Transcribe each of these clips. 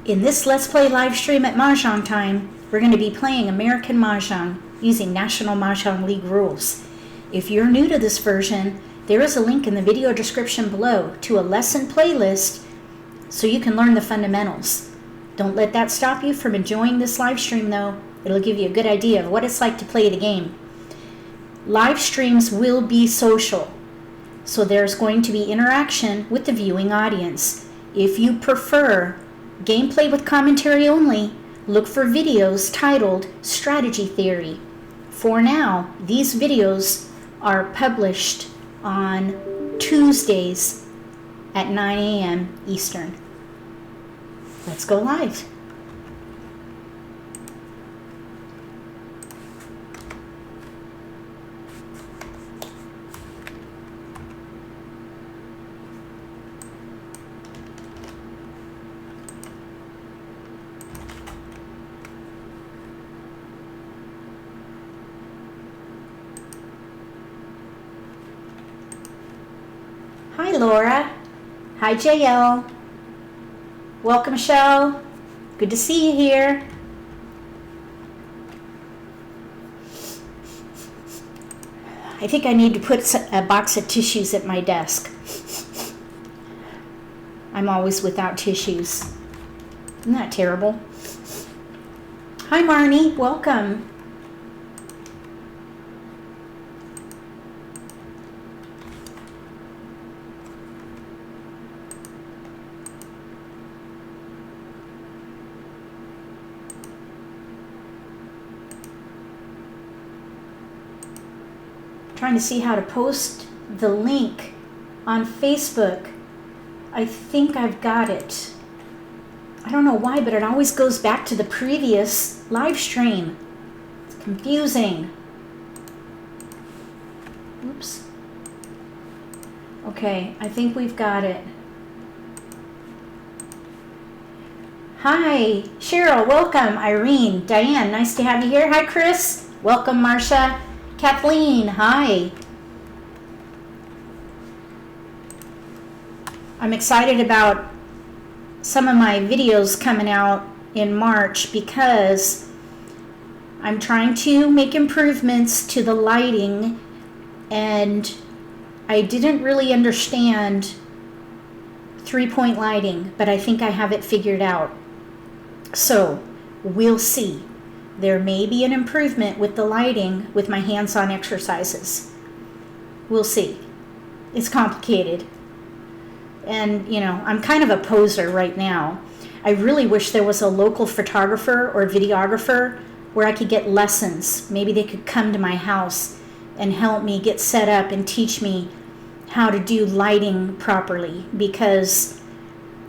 In this Let's Play live stream at Mahjong Time, we're going to be playing American Mah Jongg using National Mah Jongg League rules. If you're new to this version, there is a link in the video description below to a lesson playlist so you can learn the fundamentals. Don't let that stop you from enjoying this live stream though. It'll give you a good idea of what it's like to play the game. Live streams will be social, so there's going to be interaction with the viewing audience. If you prefer gameplay with commentary only, look for videos titled Strategy Theory. For now, these videos are published on Tuesdays at 9 a.m. Eastern. Let's go live. Hi Laura. Hi JL. Welcome Michelle. Good to see you here. I think I need to put a box of tissues at my desk. I'm always without tissues. Isn't that terrible? Hi Marnie. Welcome. Trying to see how to post the link on Facebook. I think I've got it. I don't know why, but it always goes back to the previous live stream. It's confusing. Oops. Okay, I think we've got it. Hi, Cheryl, welcome. Irene, Diane, nice to have you here. Hi, Chris. Welcome, Marcia. Kathleen, hi. I'm excited about some of my videos coming out in March because I'm trying to make improvements to the lighting, and I didn't really understand 3-point lighting, but I think I have it figured out. So we'll see. There may be an improvement with the lighting with my hands-on exercises. We'll see. It's complicated. And, you know, I'm kind of a poser right now. I really wish there was a local photographer or videographer where I could get lessons. Maybe they could come to my house and help me get set up and teach me how to do lighting properly, because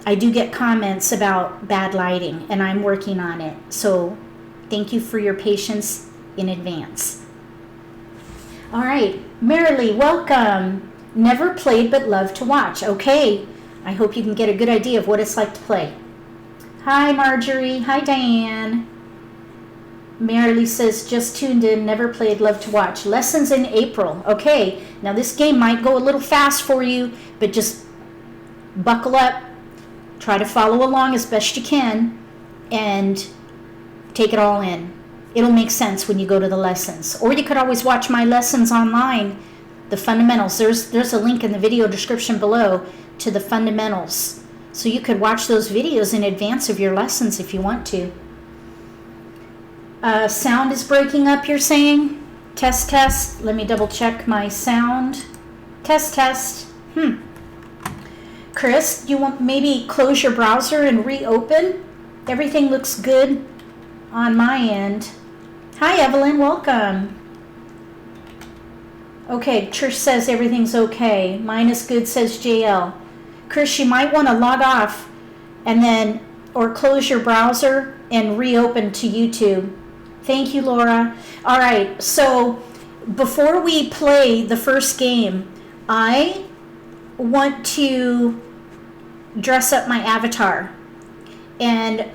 I do get comments about bad lighting and I'm working on it. So thank you for your patience in advance. All right, Marilee, welcome. Never played but love to watch. Okay, I hope you can get a good idea of what it's like to play. Hi, Marjorie. Hi, Diane. Marilee says, just tuned in, never played, love to watch. Lessons in April. Okay, now this game might go a little fast for you, but just buckle up. Try to follow along as best you can and take it all in. It'll make sense when you go to the lessons. Or you could always watch my lessons online, the fundamentals. There's a link in the video description below to the fundamentals. So you could watch those videos in advance of your lessons if you want to. Sound is breaking up, you're saying? Test, test. Let me double check my sound. Test, test. Chris, you want maybe close your browser and reopen? Everything looks good on my end. Hi Evelyn, welcome. Okay, Trish says everything's okay. Mine is good, says JL. Chris, you might want to log off and then, or close your browser and reopen to YouTube. Thank you, Laura. All right, so before we play the first game, I want to dress up my avatar. And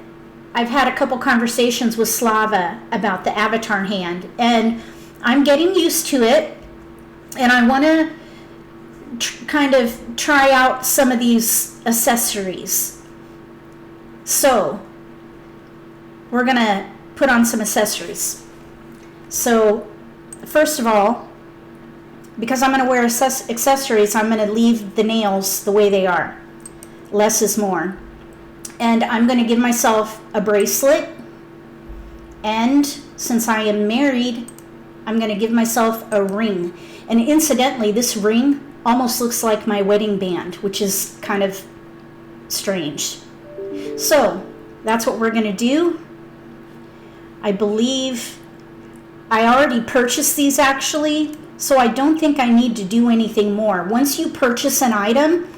I've had a couple conversations with Slava about the avatar hand, and I'm getting used to it, and I want to kind of try out some of these accessories. So we're going to put on some accessories. So first of all, because I'm going to wear accessories, I'm going to leave the nails the way they are. Less is more. And I'm going to give myself a bracelet. And since I am married, I'm going to give myself a ring. And incidentally, this ring almost looks like my wedding band, which is kind of strange. So that's what we're going to do. I believe I already purchased these actually, so I don't think I need to do anything more. Once you purchase an item,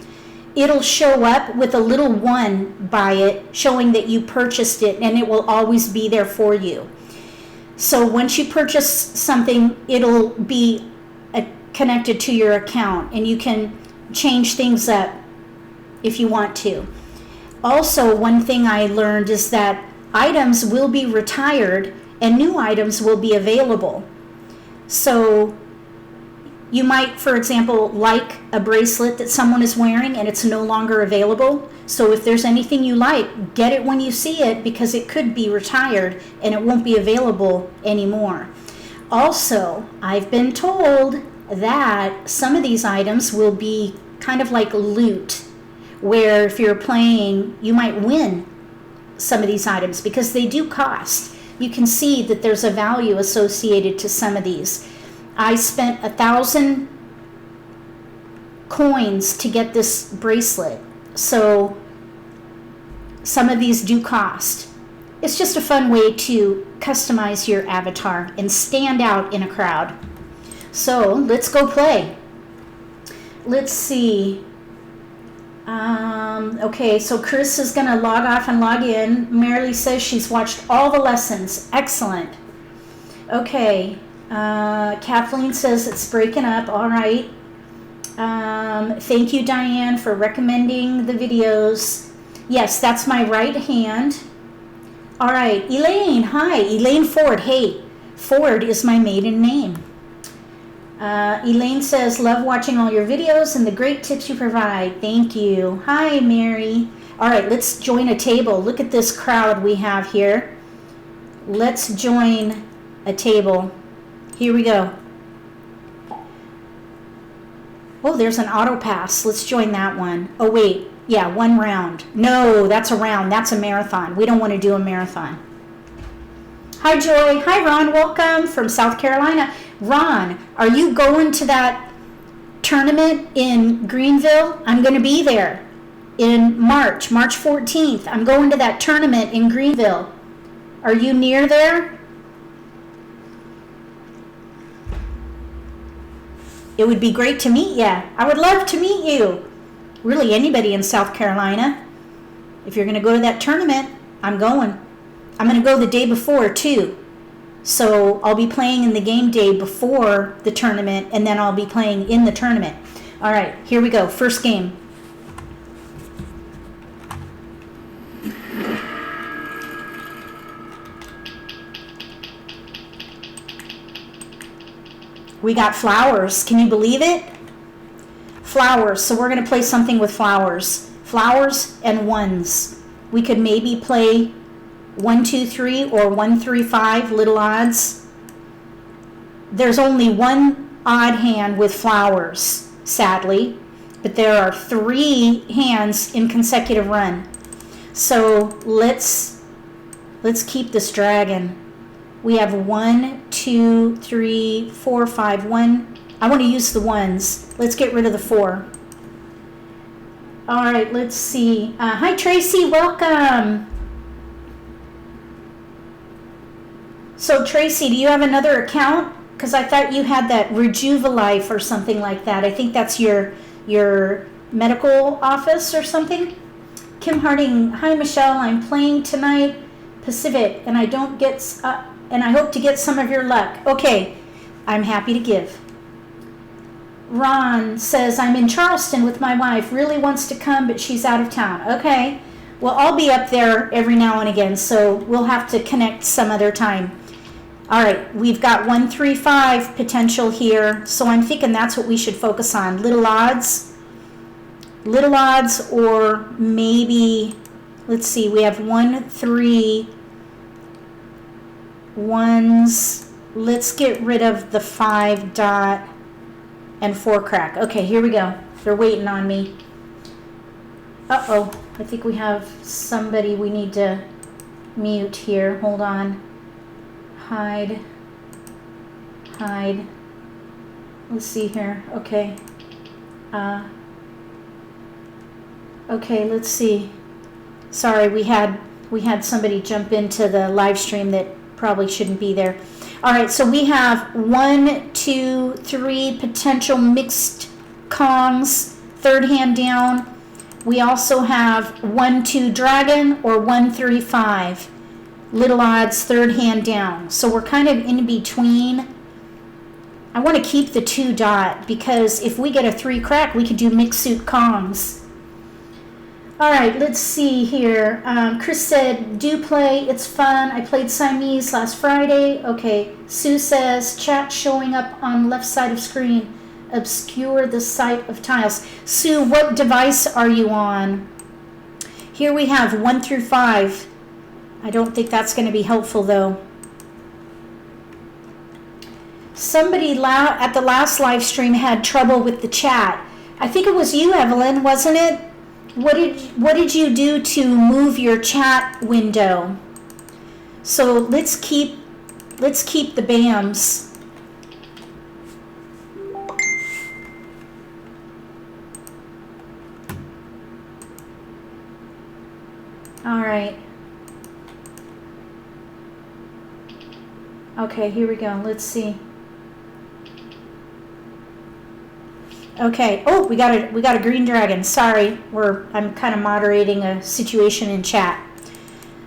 it'll show up with a little 1 by it showing that you purchased it, and it will always be there for you. So once you purchase something, it'll be connected to your account, and you can change things up if you want to. Also, one thing I learned is that items will be retired and new items will be available. So you might, for example, like a bracelet that someone is wearing and it's no longer available. So if there's anything you like, get it when you see it, because it could be retired and it won't be available anymore. Also, I've been told that some of these items will be kind of like loot, where if you're playing, you might win some of these items because they do cost. You can see that there's a value associated to some of these. I spent 1,000 coins to get this bracelet, so some of these do cost. It's just a fun way to customize your avatar and stand out in a crowd. So let's go play. Let's see. Okay, so Chris is going to log off and log in. Marilee says she's watched all the lessons. Excellent. Okay. Kathleen says it's breaking up. All right. Thank you, Diane, for recommending the videos. Yes, that's my right hand. All right. Elaine, hi. Elaine Ford. Hey, Ford is my maiden name. Elaine says, love watching all your videos and the great tips you provide. Thank you. Hi, Mary. All right, let's join a table. Look at this crowd we have here. Let's join a table. Here we go. Oh, there's an auto pass. Let's join that one. Oh, wait. Yeah, 1 round. No, that's a round. That's a marathon. We don't want to do a marathon. Hi, Joy. Hi, Ron. Welcome from South Carolina. Ron, are you going to that tournament in Greenville? I'm going to be there in March 14th. I'm going to that tournament in Greenville. Are you near there? It would be great to meet you. I would love to meet you. Really, anybody in South Carolina. If you're going to go to that tournament, I'm going. I'm going to go the day before, too. So I'll be playing in the game day before the tournament, and then I'll be playing in the tournament. All right, here we go. First game. We got flowers. Can you believe it? Flowers. So we're going to play something with flowers. Flowers and ones. We could maybe play 1, 2, 3 or 1, 3, 5 little odds. There's only one odd hand with flowers, sadly, but there are 3 hands in consecutive run. So let's keep this dragon. We have 1, 2, 3, 4, 5, 1. I want to use the ones. Let's get rid of the 4. All right, let's see. Hi, Tracy. Welcome. So, Tracy, do you have another account? Because I thought you had that Rejuvalife or something like that. I think that's your medical office or something. Kim Harding. Hi, Michelle. I'm playing tonight Pacific, and I hope to get some of your luck. Okay, I'm happy to give. Ron says, I'm in Charleston with my wife. Really wants to come, but she's out of town. Okay. Well, I'll be up there every now and again, so we'll have to connect some other time. All right, we've got 1, 3, 5 potential here, so I'm thinking that's what we should focus on. Little odds, or maybe, let's see, we have 1, 3, ones. Let's get rid of the 5 dot and 4 crack. Okay, here we go. They're waiting on me. Uh-oh, I think we have somebody we need to mute here. Hold on. Hide. Let's see here. Okay. Okay, let's see. Sorry, we had somebody jump into the live stream that probably shouldn't be there. All right, so we have 1, 2, 3 potential mixed Kongs, third hand down. We also have 1, 2 dragon or 1, 3, 5. Little odds, third hand down. So we're kind of in between. I want to keep the 2 dot because if we get a 3 crack, we could do mixed suit Kongs. All right, let's see here. Chris said, do play, it's fun. I played Siamese last Friday. Okay, Sue says, chat showing up on left side of screen. Obscure the sight of tiles. Sue, what device are you on? Here we have 1 through 5. I don't think that's going to be helpful though. Somebody at the last live stream had trouble with the chat. I think it was you, Evelyn, wasn't it? What did you do to move your chat window? So let's keep the BAMs. All right. Okay, here we go. Let's see. Okay. Oh, we got a green dragon. Sorry, I'm kind of moderating a situation in chat.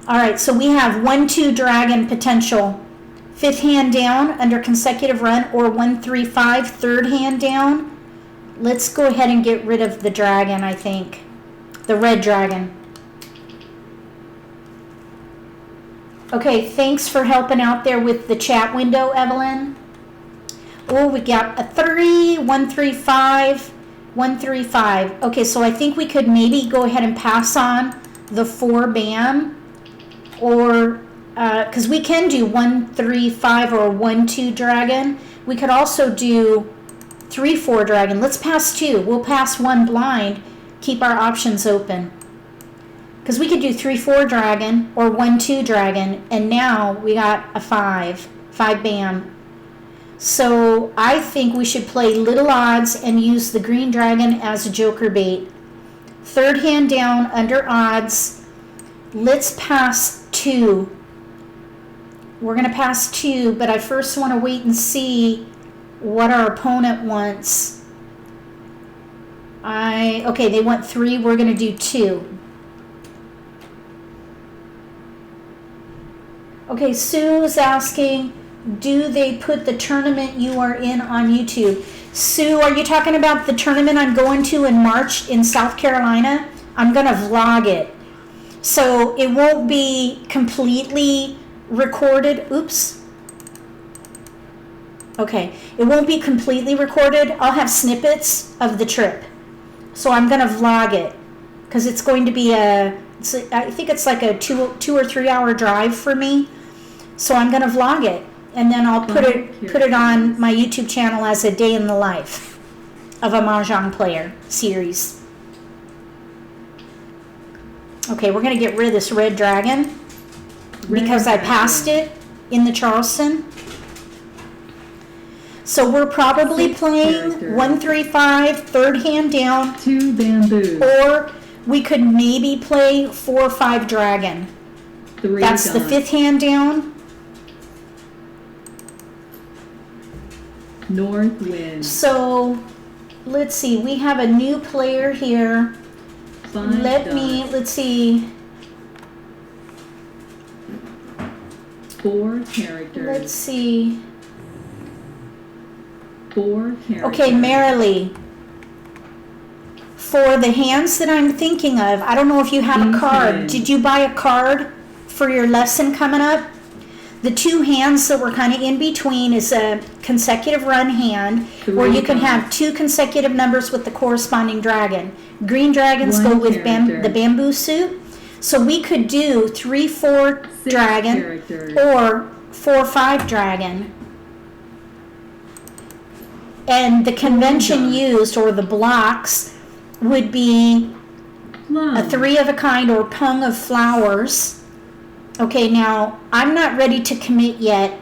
All right, so we have 1, 2 dragon potential, 5th hand down under consecutive run, or 1, 3, 5 third hand down. Let's go ahead and get rid of the dragon. I think the red dragon. Okay, thanks for helping out there with the chat window, Evelyn. Oh, we got a 3, 1, 3, 5, 1, 3, 5. Okay, so I think we could maybe go ahead and pass on the 4 BAM, or because we can do 1, 3, 5 or 1, 2 dragon. We could also do 3, 4 dragon. Let's pass 2. We'll pass 1 blind, keep our options open. Because we could do 3, 4 dragon or 1, 2 dragon, and now we got a 5 BAM. So I think we should play little odds and use the green dragon as a joker bait. Third hand down under odds. Let's pass 2. We're going to pass 2, but I first want to wait and see what our opponent wants. Okay, they want 3. We're going to do 2. Okay, Sue's asking, do they put the tournament you are in on YouTube? Sue, are you talking about the tournament I'm going to in March in South Carolina? I'm going to vlog it. So it won't be completely recorded. Oops. Okay, it won't be completely recorded. I'll have snippets of the trip. So I'm going to vlog it because it's going to be I think it's like a 2 or 3 hour drive for me. So I'm going to vlog it. And then I'll put it on my YouTube channel as a day in the life of a Mahjong player series. Okay, we're going to get rid of this red dragon because I passed it in the Charleston. So we're probably playing 1, 3, 5, third hand down. 2 bamboo. Or we could maybe play 4, 5 dragon. 3 That's the 5th hand down. North wind. So let's see, we have a new player here. 5 Let's see. 4 characters. Let's see. 4 characters. Okay, Marilee. For the hands that I'm thinking of, I don't know if you have a card. Did you buy a card for your lesson coming up? The 2 hands that were kind of in between is a consecutive run hand where you can have 2 consecutive numbers with the corresponding dragon. Green dragons go with the bamboo suit. So we could do 3, 4 dragon or 4-5 dragon. And the convention used, or the blocks, would be a 3 of a kind or pung of flowers. Okay, now I'm not ready to commit yet,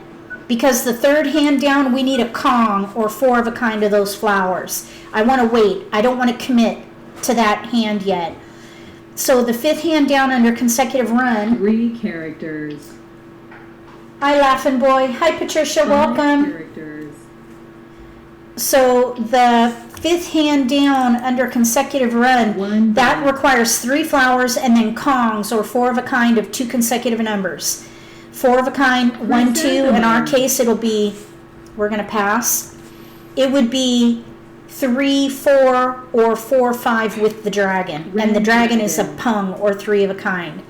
because the third hand down we need a Kong or 4 of a kind of those flowers. I want to wait. I don't want to commit to that hand yet. So the 5th hand down under consecutive run. 3 characters. Hi, Laughing Boy. Hi, Patricia. 5 Welcome. characters. So the 5th hand down under consecutive run, 1 that dot. requires 3 flowers and then Kongs or 4 of a kind of 2 consecutive numbers. 4 of a kind, 1, 2. In our case, it'll be, we're going to pass. It would be 3, 4, or 4, 5 with the dragon. And the dragon is a pung or 3 of a kind.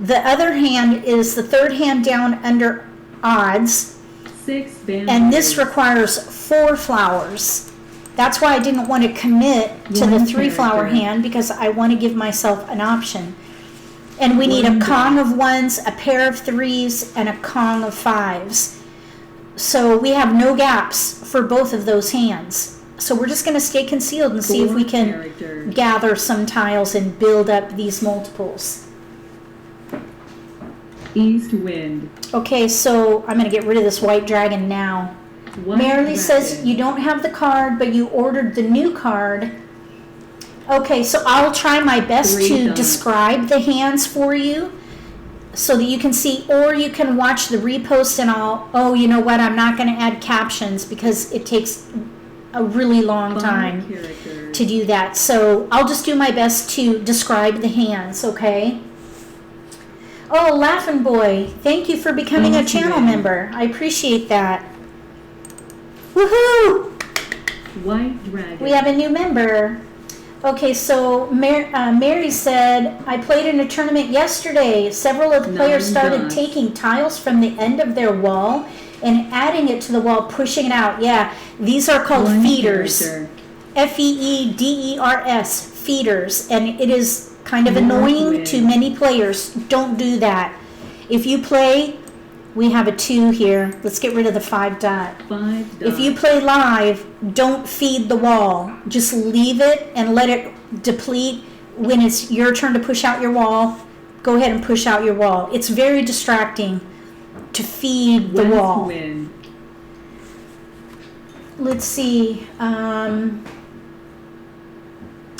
The other hand is the 3rd hand down under odds. 6 bamboos. And this requires 4 flowers. That's why I didn't want to commit to the 3 flower hand, because I want to give myself an option. And we need a Kong of 1s, a pair of 3s, and a Kong of 5s. So we have no gaps for both of those hands. So we're just going to stay concealed and see if we can gather some tiles and build up these multiples. East wind. Okay, so I'm going to get rid of this white dragon now. Marilee says you don't have the card, but you ordered the new card. Okay, so I'll try my best to describe the hands for you so that you can see, or you can watch the repost and oh, you know what, I'm not going to add captions because it takes a really long time to do that. So I'll just do my best to describe the hands, okay? Oh, Laughing Boy, thank you for becoming a channel member. I appreciate that. Woohoo! White dragon. We have a new member. Okay, so Mary said, I played in a tournament yesterday. Several of the players started taking tiles from the end of their wall and adding it to the wall, pushing it out. Yeah, these are called feeders. Feeders, feeders. And it is kind of annoying to many players. Don't do that. If you play, we have a 2 here. Let's get rid of the 5 dot. 5 dot. If you play live, don't feed the wall. Just leave it and let it deplete. When it's your turn to push out your wall, go ahead and push out your wall. It's very distracting to feed the wall. Wind. Let's see.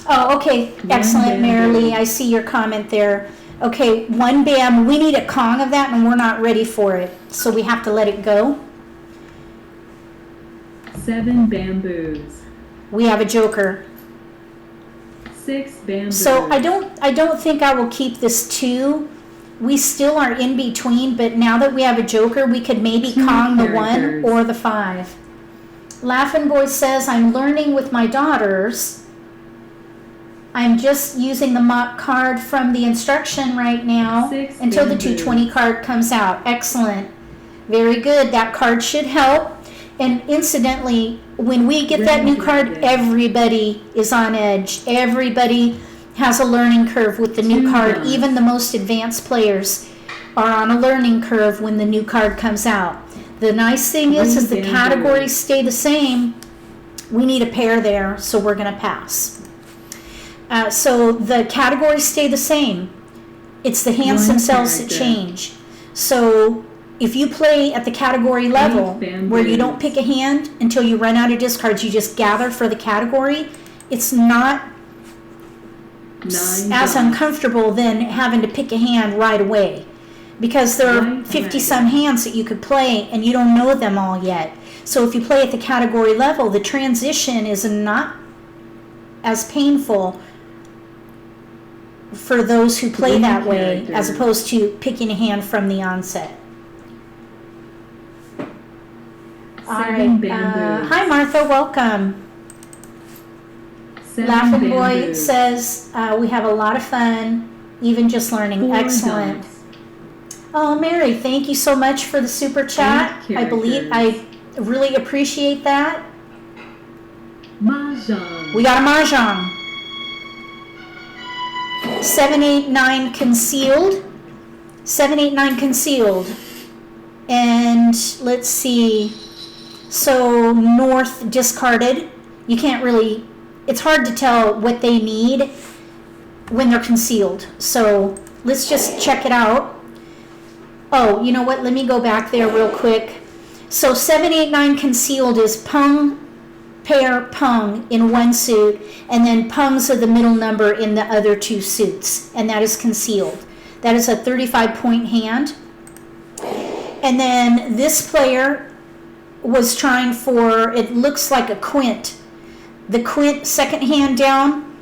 Oh, okay. Excellent, Marilee. I see your comment there. Okay, 1 bam. We need a Kong of that, and we're not ready for it. So we have to let it go. 7 bamboos. We have a joker. 6 bamboos. So I don't think I will keep this 2. We still are in between, but now that we have a joker, we could maybe Kong the 1 or the 5. Laughing Boy says, I'm learning with my daughters. I'm just using the mock card from the instruction right now until the 220 card comes out. Excellent. Very good. That card should help. And incidentally, when we get that new card, everybody is on edge. Everybody has a learning curve with the new card. Even the most advanced players are on a learning curve when the new card comes out. The nice thing is the categories stay the same. We need a pair there, so we're going to pass. So the categories stay the same. It's the hands themselves that change. So if you play at the category level where you don't pick a hand until you run out of discards, you just gather for the category, it's not as uncomfortable than having to pick a hand right away. Because there are 50-some hands that you could play and you don't know them all yet. So if you play at the category level, the transition is not as painful for those who play that way as opposed to picking a hand from the onset. All right. Hi, Martha. Welcome. Laughing Boy says, we have a lot of fun, even just learning. Excellent. Oh, Mary, thank you so much for the super chat. I really appreciate that. Mahjong. We got a Mah Jongg. 789 concealed. 789 concealed. And let's see. So north discarded. You can't really, it's hard to tell what they need when they're concealed. So let's just check it out. Oh, you know what? Let me go back there real quick. So 7, 8, 9 concealed is pung, pair, pung in one suit, and then pungs are the middle number in the other 2 suits, and that is concealed. That is a 35-point hand. And then this player was trying for, it looks like a quint. The quint, second hand down,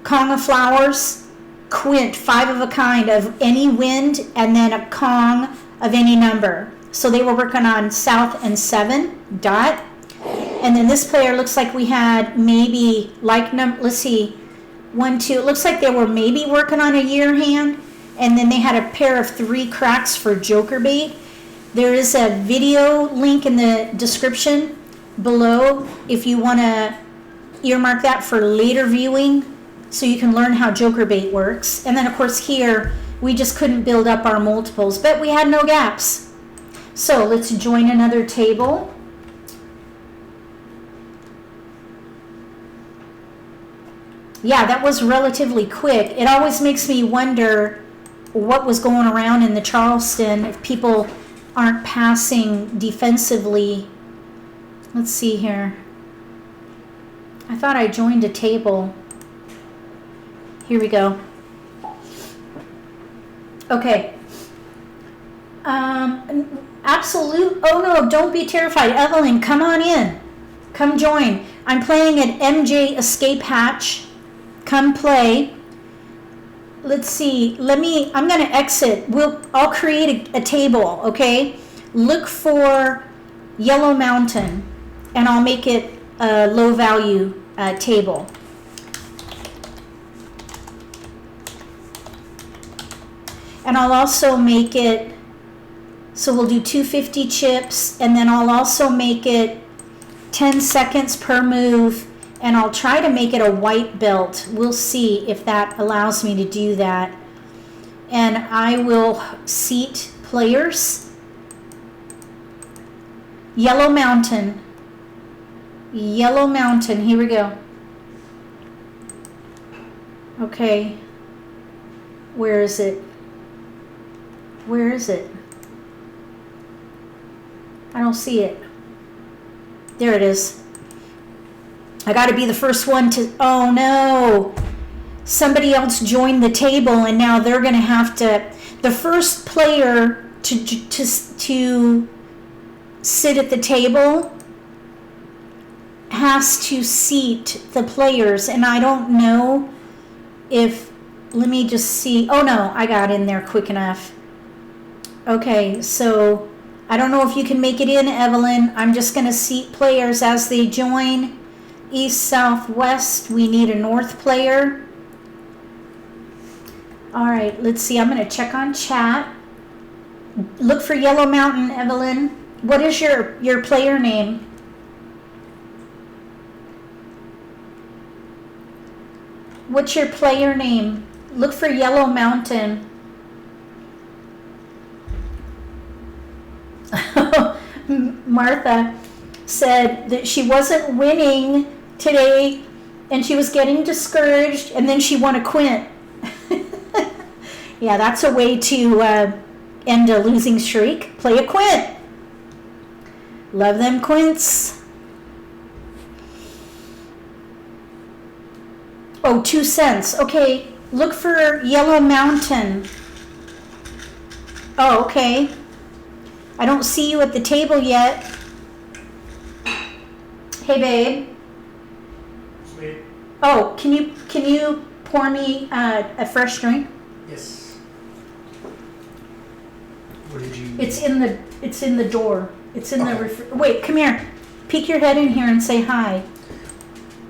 Kong of flowers, quint, 5 of a kind of any wind, and then a Kong of any number. So they were working on south and 7 dot. And then this player looks like we had maybe like let's see, 1, 2. It looks like they were maybe working on a year hand, and then they had a pair of 3 cracks for joker bait. There is a video link in the description below if you want to earmark that for later viewing, so you can learn how joker bait works. And then of course here we just couldn't build up our multiples, but we had no gaps. So let's join another table. Yeah, that was relatively quick. It always makes me wonder what was going around in the Charleston if people aren't passing defensively. Let's see here. I thought I joined a table. Here we go. Okay. Absolute. Oh no, don't be terrified. Evelyn, come on in. Come join. I'm playing at MJ Escape Hatch. Come play. Let's see. I'm going to exit. I'll create a table, okay? Look for Yellow Mountain, and I'll make it a low value table. And I'll also make it, so we'll do 250 chips, and then I'll also make it 10 seconds per move, and I'll try to make it a white belt. We'll see if that allows me to do that. And I will seat players. Yellow Mountain. Yellow Mountain, here we go. Okay. Where is it? Where is it? I don't see it. There it is. I got to be the first one to, oh no. Somebody else joined the table and now they're going to have to, the first player to sit at the table has to seat the players, and I don't know if, let me just see, oh no, I got in there quick enough. Okay, so I don't know if you can make it in, Evelyn. I'm just going to seat players as they join. East, south, west, we need a north player. All right, let's see. I'm going to check on chat. Look for Yellow Mountain, Evelyn. What is your player name? What's your player name? Look for Yellow Mountain. Martha said that she wasn't winning today and she was getting discouraged, and then she won a quint. Yeah, that's a way to end a losing streak. Play a quint. Love them quints. Oh, 2 cents. Okay, look for Yellow Mountain. Oh, okay. I don't see you at the table yet. Hey, babe. Sweet. Oh, can you pour me a fresh drink? Yes. What did you? It's in the door. It's in the wait, come here. Peek your head in here and say hi.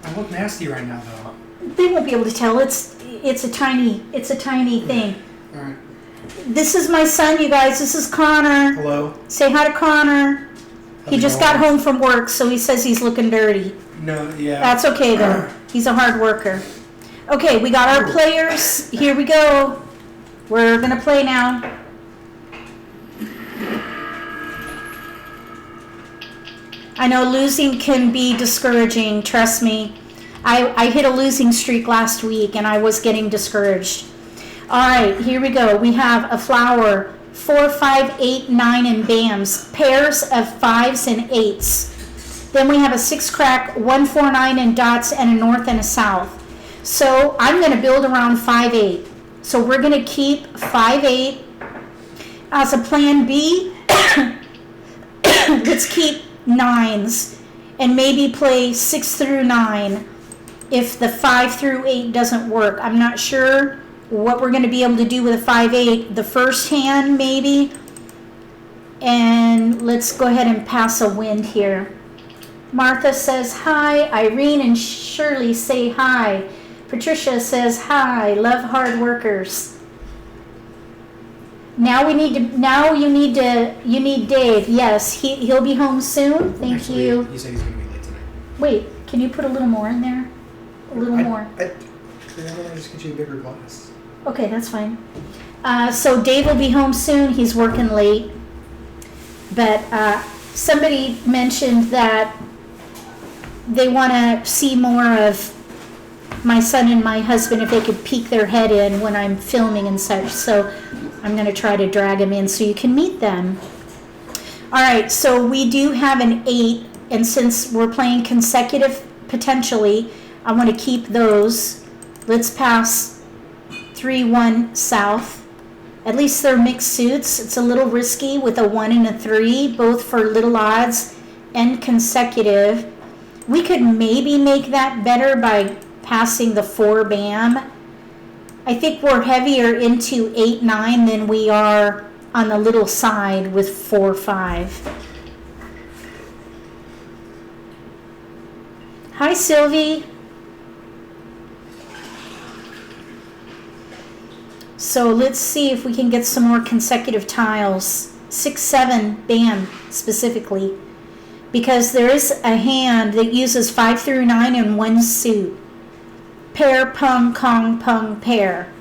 I look nasty right now, though. They won't be able to tell. It's a tiny thing. All right. This is my son, you guys. This is Connor. Hello. Say hi to Connor. How's He it just going? got home from work, so he says he's looking dirty. No, yeah. That's okay though. He's a hard worker. Okay, we got our players. Here we go. We're gonna play now. I know losing can be discouraging, trust me. I hit a losing streak last week and I was getting discouraged. All right, here we go. We have a flower, 4, 5, 8, 9 in BAMs, pairs of 5s and 8s. Then we have a 6 crack, 1, 4, 9 in dots, and a north and a south. So I'm going to build around 5, 8. So we're going to keep 5, 8 as a plan B. Let's keep 9s and maybe play 6 through 9 if the 5 through 8 doesn't work. I'm not sure what we're going to be able to do with a 5, 8. The first hand maybe. And let's go ahead and pass a wind here. Martha says hi. Irene and Shirley say hi. Patricia says hi. Love hard workers. Now you need Dave. Yes, he'll be home soon. Thank Next you. week. He said he's going to be late tonight. Wait, can you put a little more in there? A little more. I just get you a bigger glass. Okay, that's fine. So Dave will be home soon. He's working late. But somebody mentioned that they want to see more of my son and my husband if they could peek their head in when I'm filming and such. So I'm going to try to drag them in so you can meet them. All right, so we do have an 8. And since we're playing consecutive potentially, I want to keep those. Let's pass 3, 1 south. At least they're mixed suits. It's a little risky with a 1 and a 3, both for little odds and consecutive. We could maybe make that better by passing the 4 BAM. I think we're heavier into 8, 9 than we are on the little side with 4, 5. Hi, Sylvie. So let's see if we can get some more consecutive tiles. 6, 7 BAM specifically. Because there is a hand that uses 5 through 9 in one suit. Pair, pung, kong, pung, pair.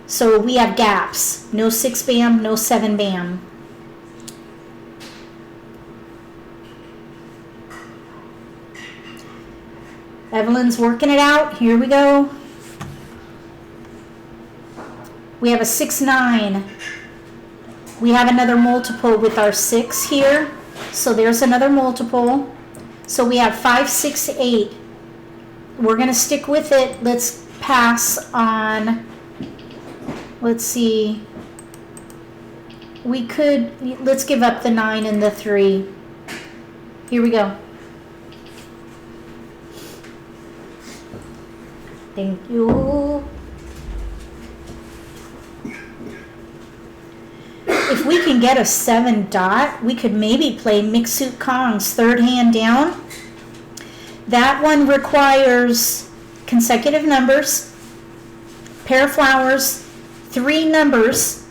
So we have gaps. No 6 BAM, no 7 BAM. Evelyn's working it out. Here we go. We have a 6, 9. We have another multiple with our 6 here. So there's another multiple. So we have 5, 6, 8. We're going to stick with it. Let's pass on. Let's see. Let's give up the 9 and the 3. Here we go. Thank you. If we can get a 7 dot, we could maybe play mixed suit Kongs, third hand down. That one requires consecutive numbers, pair of flowers, 3 numbers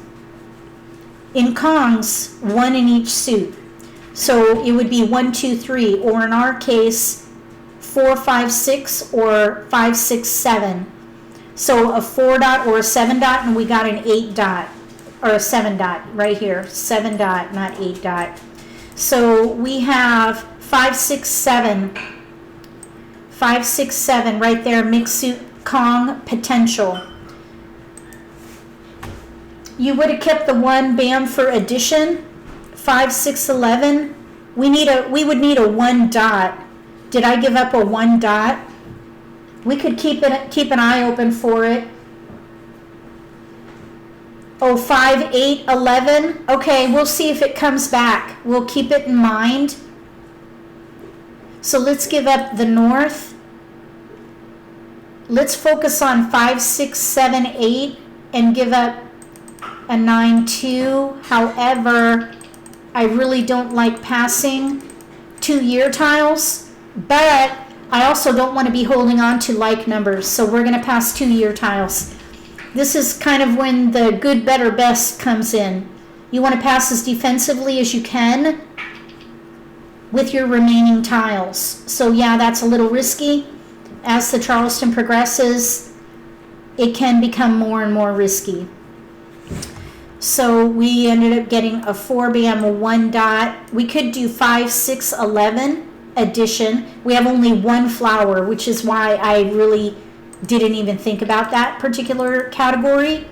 in Kongs, 1 in each suit. So it would be 1, 2, 3, or in our case, 4, 5, 6, or 5, 6, 7. So a 4 dot or a 7 dot, and we got an 8 dot. Or a 7 dot right here, 7 dot, not 8 dot. So we have 5, 6, 7. 5, 6, 7 right there, mixed suit Kong potential. You would have kept the 1 BAM for addition. 5, 6, 11. We would need a 1 dot. Did I give up a 1 dot? We could keep an eye open for it. Oh, 5, 8, 11. Okay, we'll see if it comes back. We'll keep it in mind. So let's give up the north. Let's focus on 5, 6, 7, 8 and give up a 9, 2. However, I really don't like passing 2-year tiles, but I also don't want to be holding on to like numbers. So we're going to pass 2-year tiles. This is kind of when the good, better, best comes in. You want to pass as defensively as you can with your remaining tiles. So yeah, that's a little risky. As the Charleston progresses, it can become more and more risky. So we ended up getting a 4 bam, a 1 dot. We could do 5, 6, 11 addition. We have only one flower, which is why I really didn't even think about that particular category.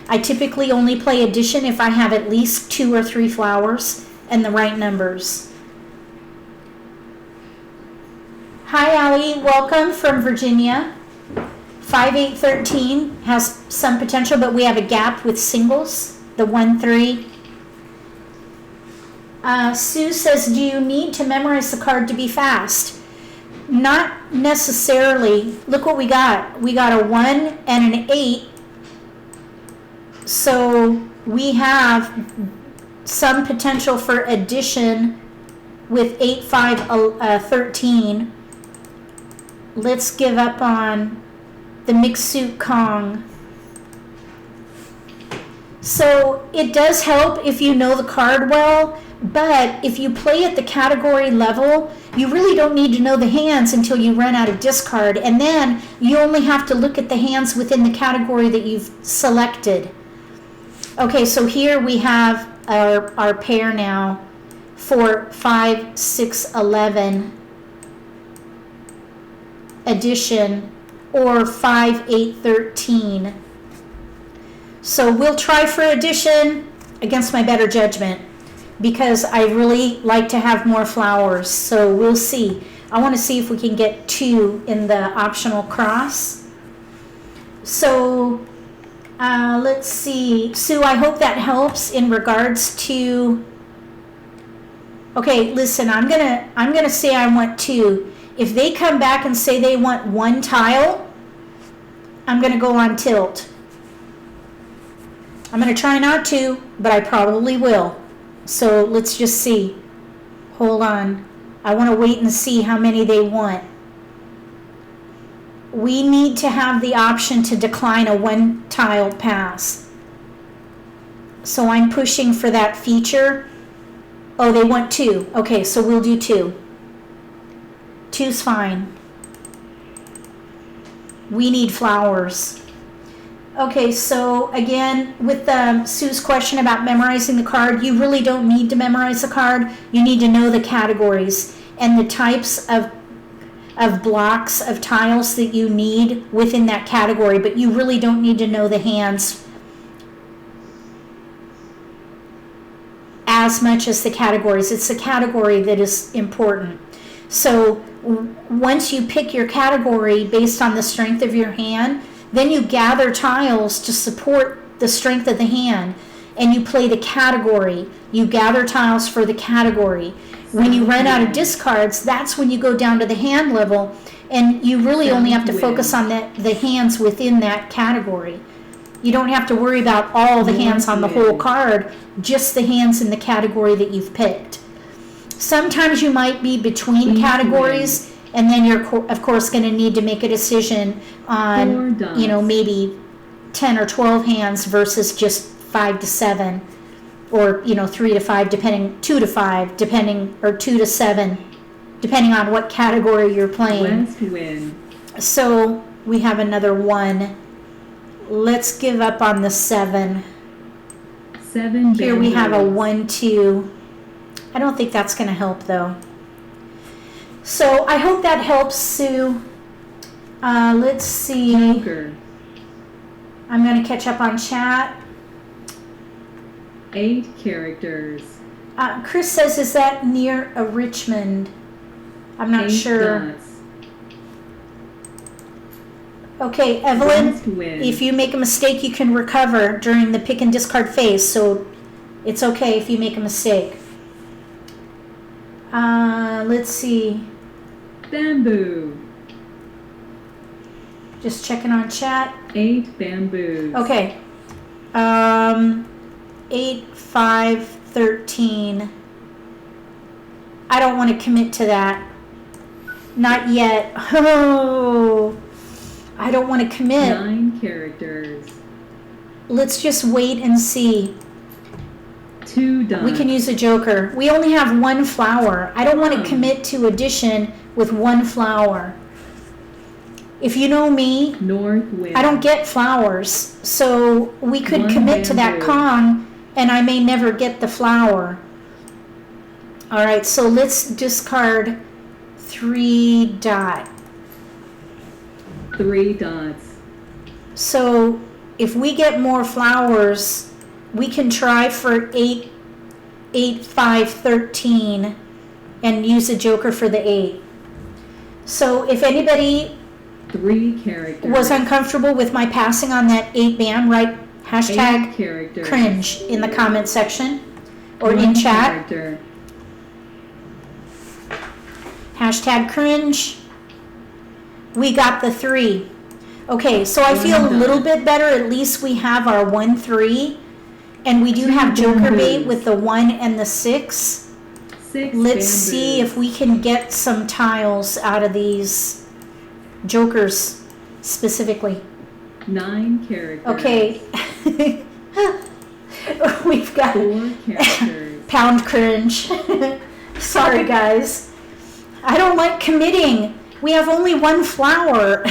I typically only play addition if I have at least 2 or 3 flowers and the right numbers. Hi, Allie. Welcome from Virginia. 5, 8, 13 has some potential, but we have a gap with singles. The 1, 3. Sue says, do you need to memorize the card to be fast? Not necessarily. Look what we got. We got a 1 and an 8. So we have some potential for addition with 8, 5, 13. Let's give up on the mixed suit Kong. So it does help if you know the card well, but if you play at the category level, you really don't need to know the hands until you run out of discard, and then you only have to look at the hands within the category that you've selected. Okay, so here we have our pair now for 5, 6, 11 addition, or 5, 8, 13. So we'll try for addition against my better judgment because I really like to have more flowers. So we'll see. I want to see if we can get 2 in the optional cross. So let's see. Sue, I hope that helps in regards to... Okay, listen, I'm gonna say I want 2. If they come back and say they want 1 tile, I'm gonna go on tilt. I'm going to try not to, but I probably will. So let's just see. Hold on. I want to wait and see how many they want. We need to have the option to decline a 1 tile pass. So I'm pushing for that feature. Oh, they want 2. Okay, so we'll do 2. 2's fine. We need flowers. Okay, so again, with Sue's question about memorizing the card, you really don't need to memorize the card. You need to know the categories and the types of blocks of tiles that you need within that category, but you really don't need to know the hands as much as the categories. It's the category that is important. So once you pick your category based on the strength of your hand, then you gather tiles to support the strength of the hand, and you play the category. You gather tiles for the category. When you run out of discards, that's when you go down to the hand level, and you really only have to focus on the hands within that category. You don't have to worry about all the hands on the whole card, just the hands in the category that you've picked. Sometimes you might be between categories, and then you're, of course, going to need to make a decision on, maybe 10 or 12 hands versus just 5 to 7, or, 3 to 5, depending, 2 to 5, depending, or 2 to 7, depending on what category you're playing. West wind. So we have another 1. Let's give up on the 7. 7 Here we have a bamboos. 1, 2. I don't think that's going to help, though. So I hope that helps, Sue. Let's see. Joker. I'm going to catch up on chat. 8 characters. Chris says, is that near a Richmond? I'm not 8 sure. dots. Okay, Evelyn, West wind. if you make a mistake, you can recover during the pick and discard phase. So it's okay if you make a mistake. Let's see. Bamboo. Just checking on chat. 8 bamboos. Okay. 8, 5, 13. I don't want to commit to that. Not yet. Oh, I don't want to commit. 9 characters. Let's just wait and see. 2 dots. We can use a joker. We only have 1 flower. I don't want to commit to addition with 1 flower. If you know me, North wind. I don't get flowers, so we could 1 commit to that bamboo. Kong and I may never get the flower. All right, so let's discard 3 dot. 3 dots. So if we get more flowers, we can try for 8, 8, 5, 13 and use a joker for the 8. So if anybody 3 characters. was uncomfortable with my passing on that 8 band, write 8 hashtag characters. cringe in the comment section or 1 in chat. character. Hashtag cringe. We got the 3. Okay, so I feel a little bit better. At least we have our 1, 3. And we do have joker bait with the 1 and the 6. 6 Let's see if we can get some tiles out of these jokers specifically. 9 characters. Okay. We've got 4 characters. pound cringe. Sorry, guys. I don't like committing. We have only 1 flower.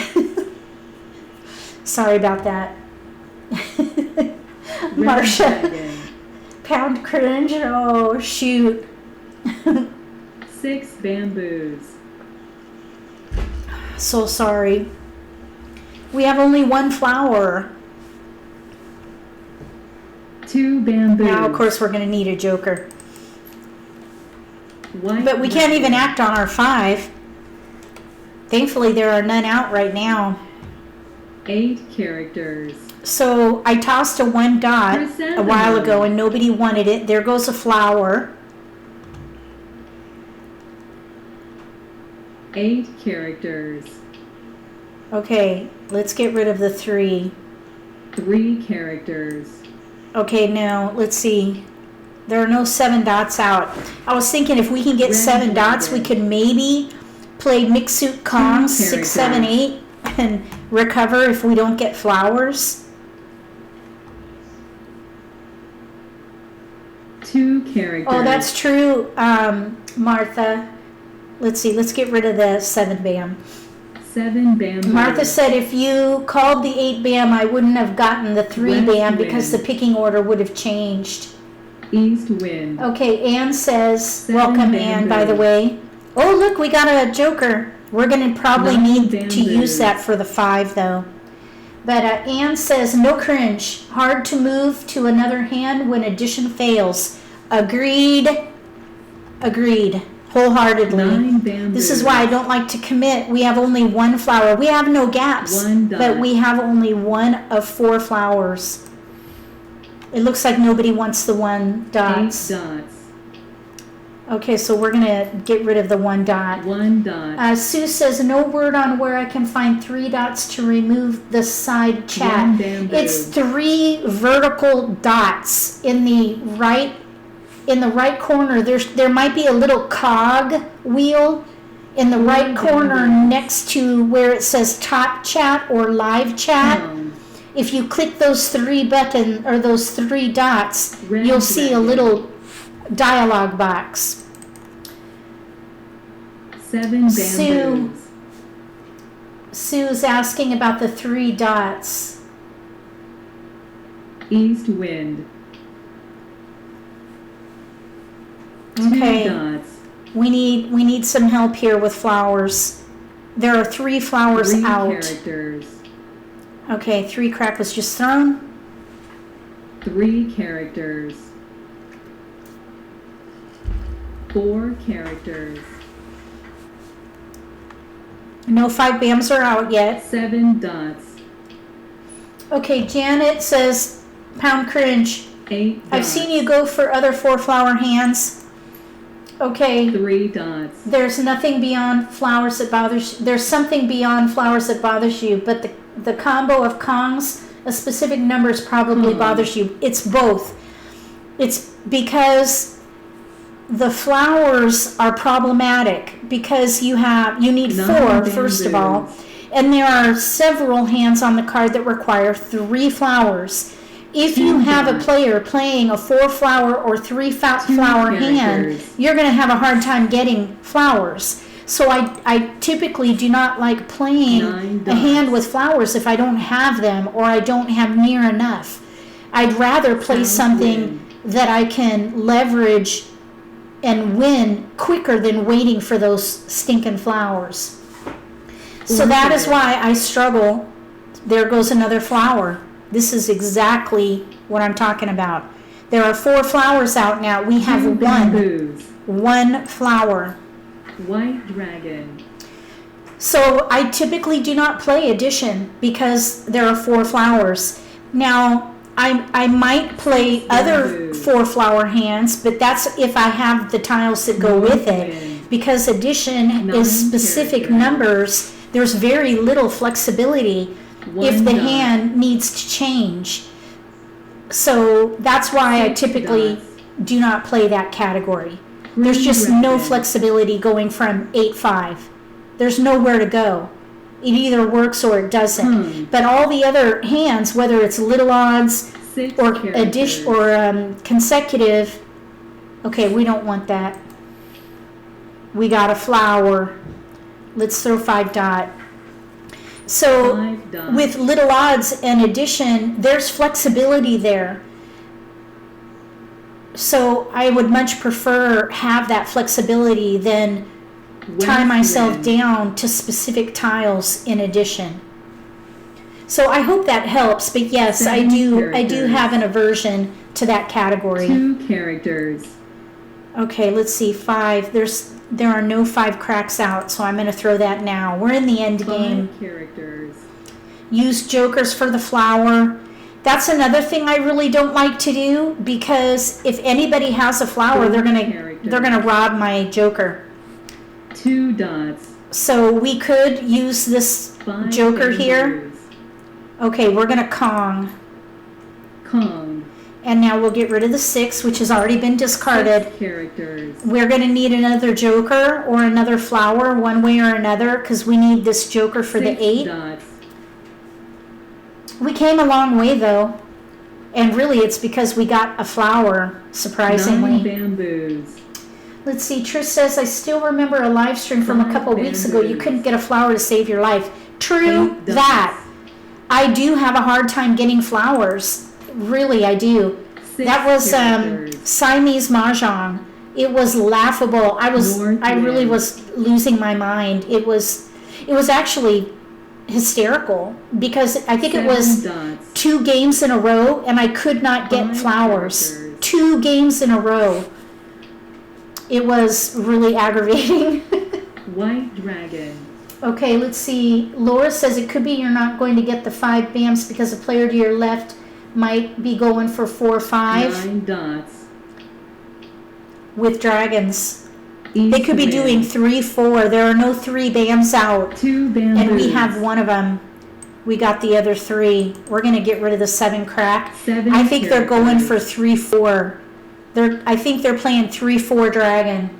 Sorry about that. Marsha. Pound cringe. Oh, shoot. 6 bamboos. So sorry. We have only 1 flower. 2 bamboos. Now, of course, we're going to need a joker. White But we can't even dragon. act on our 5. Thankfully, there are none out right now. 8 characters. So I tossed a 1 dot a while Chrysanthemum. ago and nobody wanted it. There goes a flower. 8 characters. Okay, let's get rid of the 3. 3 characters. Okay, now let's see. There are no 7 dots out. I was thinking if we can get Red 7 dots, we dragon. could maybe play Mixoot Kong 6, 7, 8 and recover if we don't get flowers. 2 characters. Oh, that's true, Martha. Let's see, let's get rid of the 7 bam. 7 bamboos. Martha said if you called the 8 bam, I wouldn't have gotten the 3 West bam because the wind. picking order would have changed. East wind. Okay, Ann says, 7 welcome Ann, by the bamboos. way. Oh, look, we got a joker. We're going to probably 9 need to bamboos. use that for the 5, though. But Ann says, no cringe. Hard to move to another hand when addition fails. Agreed. Agreed. Wholeheartedly. 9 bamboos. This is why I don't like to commit. We have only 1 flower. We have no gaps, 1 dot. but we have only 1 of 4 flowers. It looks like nobody wants the 1 8 dots. dots. Okay, so we're going to get rid of the 1 dot. 1 dot. Sue says, no word on where I can find 3 dots to remove the side chat. 1 bamboo. It's 3 vertical dots in the right corner. There might be a little cog wheel in the right corner next to where it says top chat or live chat. If you click those 3 those 3 dots, Red you'll see a dragon. little dialogue box. 7 bamboos. Sue's asking about the 3 dots. East wind. 2 Okay. dots. We need some help here with flowers. There are 3 flowers 3 out. characters. Okay, 3 crack was just thrown. 3 characters. 4 characters. No 5 bams are out yet. 7 dots. Okay, Janet says, pound cringe. 8 dots. I've seen you go for other 4 flower hands. Okay, 3 dots. there's nothing beyond flowers that bothers you. There's something beyond flowers that bothers you, but the combo of Kongs, a specific numbers probably bothers you. It's both. It's because the flowers are problematic because you need 4, first of all, and there are several hands on the card that require 3 flowers. If you have a player playing a 4 flower or 3 flower hand, characters. you're going to have a hard time getting flowers. So I typically do not like playing 9 a hand dots. with flowers if I don't have them or I don't have near enough. I'd rather play South something wind. that I can leverage and win quicker than waiting for those stinking flowers. So that is why I struggle. There goes another flower. This is exactly what I'm talking about. There are 4 flowers out now. We have 2 bamboos. one flower. White dragon. So I typically do not play addition because there are 4 flowers. Now, I might play other 4 flower hands, but that's if I have the tiles that go with it. Because addition is specific numbers, there's very little flexibility if the hand needs to change. So that's why I typically do not play that category. There's just no flexibility going from 8-5. There's nowhere to go. It either works or it doesn't. But all the other hands, whether it's little odds or addition or consecutive, okay, we don't want that. We got a flower. Let's throw 5 dot. So 5 dot. with little odds and addition, there's flexibility there. So I would much prefer have that flexibility than tie myself down to specific tiles in addition. So I hope that helps, but yes, I do have an aversion to that category. 2 characters. Okay, let's see, 5. There are no 5 cracks out, so I'm going to throw that now. We're in the end game. 5 characters. Use jokers for the flower. That's another thing I really don't like to do, because if anybody has a flower, they're gonna rob my joker. 2 dots. So we could use this 5 joker here. bamboos. Okay, we're gonna Kong. Kong. And now we'll get rid of the 6, which has already been discarded. 6 characters. We're gonna need another joker or another flower one way or another, because we need this joker for the 6 8. dots. We came a long way though. And really it's because we got a flower, 9 surprisingly. bamboos. Let's see, Trish says, I still remember a live stream from a 5 couple weeks ago. You bamboos. couldn't get a flower to save your life. True 8 dots. that. I do have a hard time getting flowers. Really, I do. 6 That was characters. Siamese Mah Jongg. It was laughable. I really Northwind. was losing my mind. It was actually hysterical because I think it 7 was dots. 2 games in a row and I could not get 5 flowers. characters. 2 games in a row. It was really aggravating. White dragon. Okay, let's see. Laura says it could be you're not going to get the 5 BAMs because the player to your left might be going for 4-5 9 dots. with dragons. East They could be wind. doing 3-4. There are no 3 BAMs out. 2 bamboos. And we have one of them. We got the other 3. We're going to get rid of the 7 crack. 7 I think they're going for characters. 3-4. I think they're playing 3-4 dragon.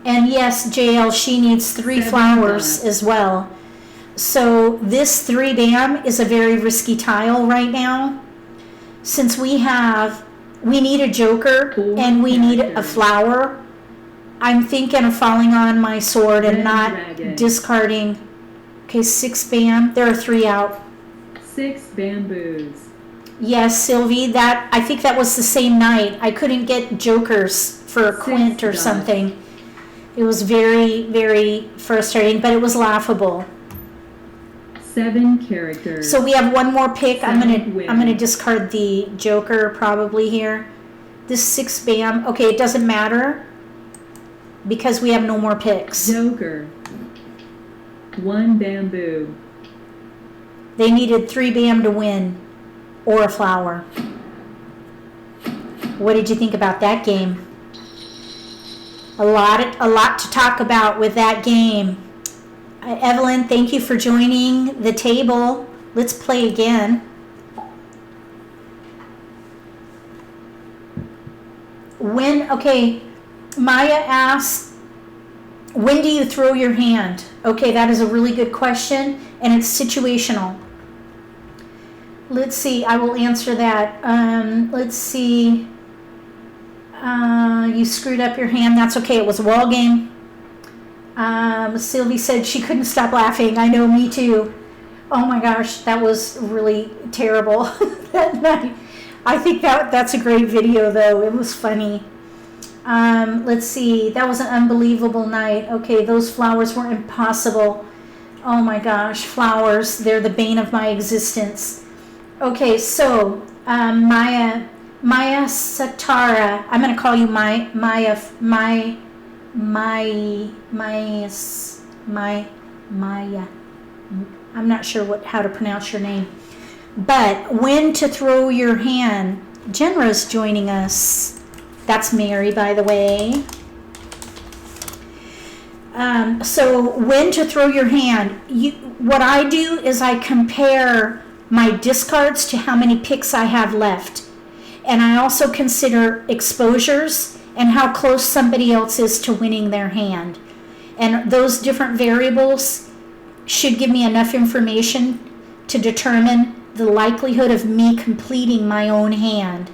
And yes, JL, she needs 3 7 flowers dots. as well. So this 3 BAM is a very risky tile right now. Since we need a joker 4 and we need a characters. flower, I'm thinking of falling on my sword and Red not dragon. discarding. Okay, 6 BAM. There are 3 out. 6 bamboos. Yes, Sylvie, I think that was the same night. I couldn't get jokers for 6 Quint or dots. something. It was very, very frustrating, but it was laughable. 7 characters. So we have one more pick. I'm Seventh win. gonna discard the joker probably here. This 6 BAM. Okay, it doesn't matter because we have no more picks. Joker. 1 bamboo. They needed 3 BAM to win, or a flower. What did you think about that game? A lot to talk about with that game. Evelyn, thank you for joining the table. Let's play again. Okay, Maya asked, when do you throw your hand? Okay, that is a really good question, and it's situational. Let's see, I will answer that. Let's see. You screwed up your hand. That's okay. It was a wall game. Sylvie said she couldn't stop laughing. I know, me too. Oh my gosh, that was really terrible that night. I think that's a great video, though. It was funny. Let's see. That was an unbelievable night. Okay, those flowers were impossible. Oh my gosh, flowers. They're the bane of my existence. Okay, so Maya Satara. I'm going to call you Maya. I'm not sure how to pronounce your name. But when to throw your hand. Jenra's joining us. That's Mary, by the way. So when to throw your hand. What I do is I compare my discards to how many picks I have left. And I also consider exposures and how close somebody else is to winning their hand. And those different variables should give me enough information to determine the likelihood of me completing my own hand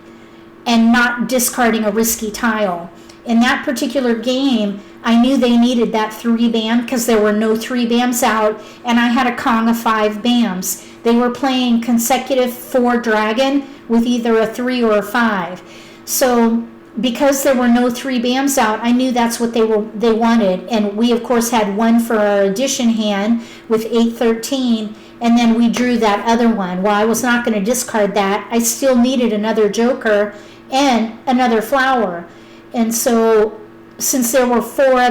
and not discarding a risky tile. In that particular game, I knew they needed that 3 bam because there were no 3 bams out, and I had a Kong of 5 bams. They were playing consecutive 4 dragon with either a 3 or a 5. So because there were no 3 bams out, I knew that's what they wanted. And we, of course, had one for our addition hand with 8-13, and then we drew that other one. Well, I was not going to discard that. I still needed another joker and another flower. And so since there were 4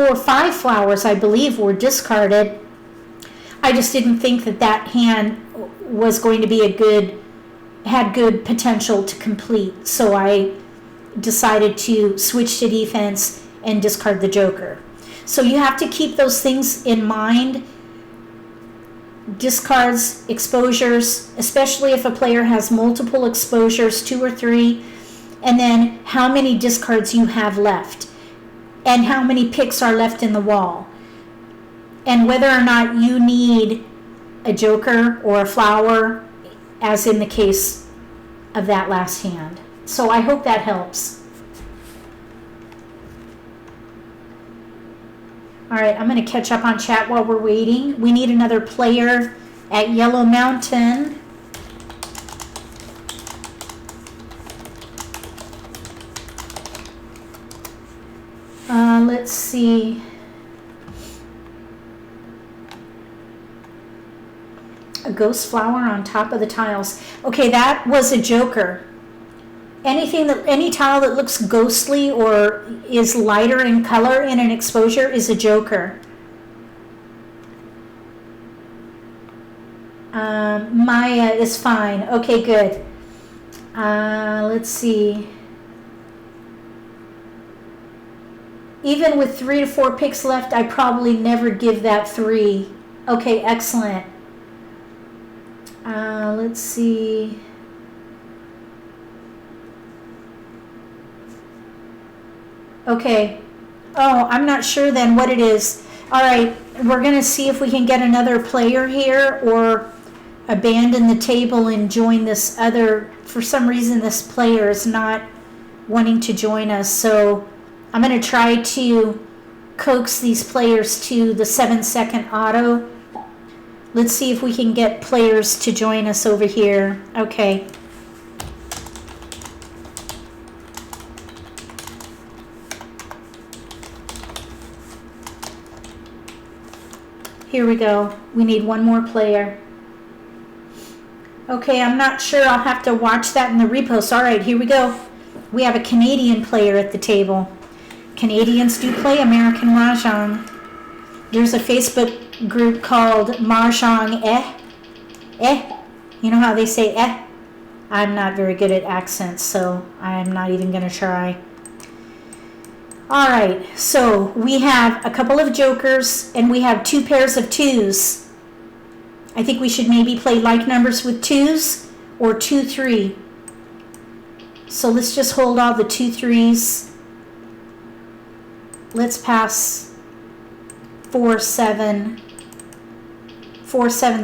or 5 flowers, I believe, were discarded, I just didn't think that hand was going to be had good potential to complete. So I decided to switch to defense and discard the joker. So you have to keep those things in mind. Discards, exposures, especially if a player has multiple exposures, 2 or 3, and then how many discards you have left and how many picks are left in the wall, and whether or not you need a joker or a flower, as in the case of that last hand. So I hope that helps. All right, I'm going to catch up on chat while we're waiting. We need another player at Yellow Mountain. Let's see. A ghost flower on top of the tiles. Okay, that was a joker. Any tile that looks ghostly or is lighter in color in an exposure is a joker. Maya is fine. Okay, good. Let's see. Even with 3 to 4 picks left, I probably never give that 3. Okay, excellent. Let's see. Okay. Oh, I'm not sure then what it is. All right, we're going to see if we can get another player here or abandon the table and join this other. For some reason, this player is not wanting to join us, so I'm going to try to coax these players to the 7-second auto. Let's see if we can get players to join us over here. Okay. Here we go. We need one more player. Okay, I'm not sure. I'll have to watch that in the repost. All right, here we go. We have a Canadian player at the table. Canadians do play American Mah Jongg. There's a Facebook group called Mahjong You know how they say I'm not very good at accents, so I'm not even going to try. All right, so we have a couple of jokers and we have 2 pairs of 2s. I think we should maybe play like numbers with 2s or 2-3. So let's just hold all the 2-3s. Let's pass 4-7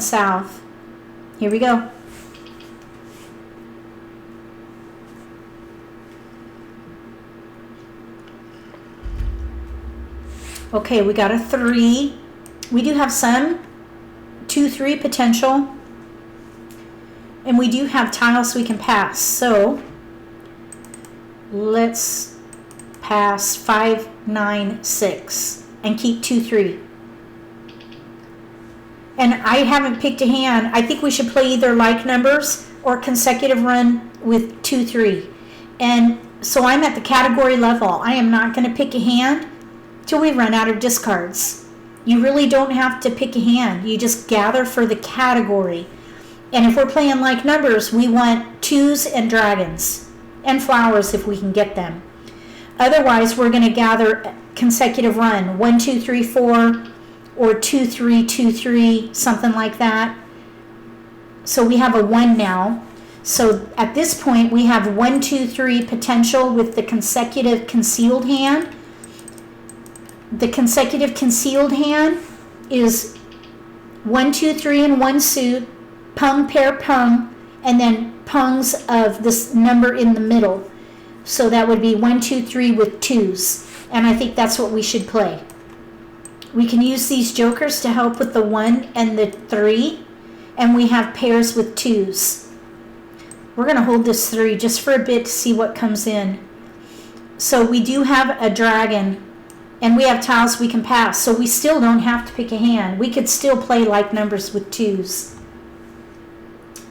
south. Here we go. Okay, we got a 3. We do have some 2-3 potential. And we do have tiles we can pass. So let's pass 5, 9, 6 and keep 2, 3. And I haven't picked a hand. I think we should play either like numbers or consecutive run with 2, 3. And so I'm at the category level. I am not going to pick a hand till we run out of discards. You really don't have to pick a hand. You just gather for the category. And if we're playing like numbers, we want 2s and dragons and flowers if we can get them. Otherwise, we're going to gather consecutive run, 1, 2, 3, 4, or 2, 3, 2, 3, something like that. So we have a 1 now. So at this point, we have 1, 2, 3 potential with the consecutive concealed hand. The consecutive concealed hand is 1, 2, 3 and 1 suit, pung, pair, pung, and then pungs of this number in the middle. So that would be 1, 2, 3 with 2s. And I think that's what we should play. We can use these jokers to help with the 1 and the 3. And we have pairs with 2s. We're going to hold this 3 just for a bit to see what comes in. So we do have a dragon. And we have tiles we can pass. So we still don't have to pick a hand. We could still play like numbers with 2s.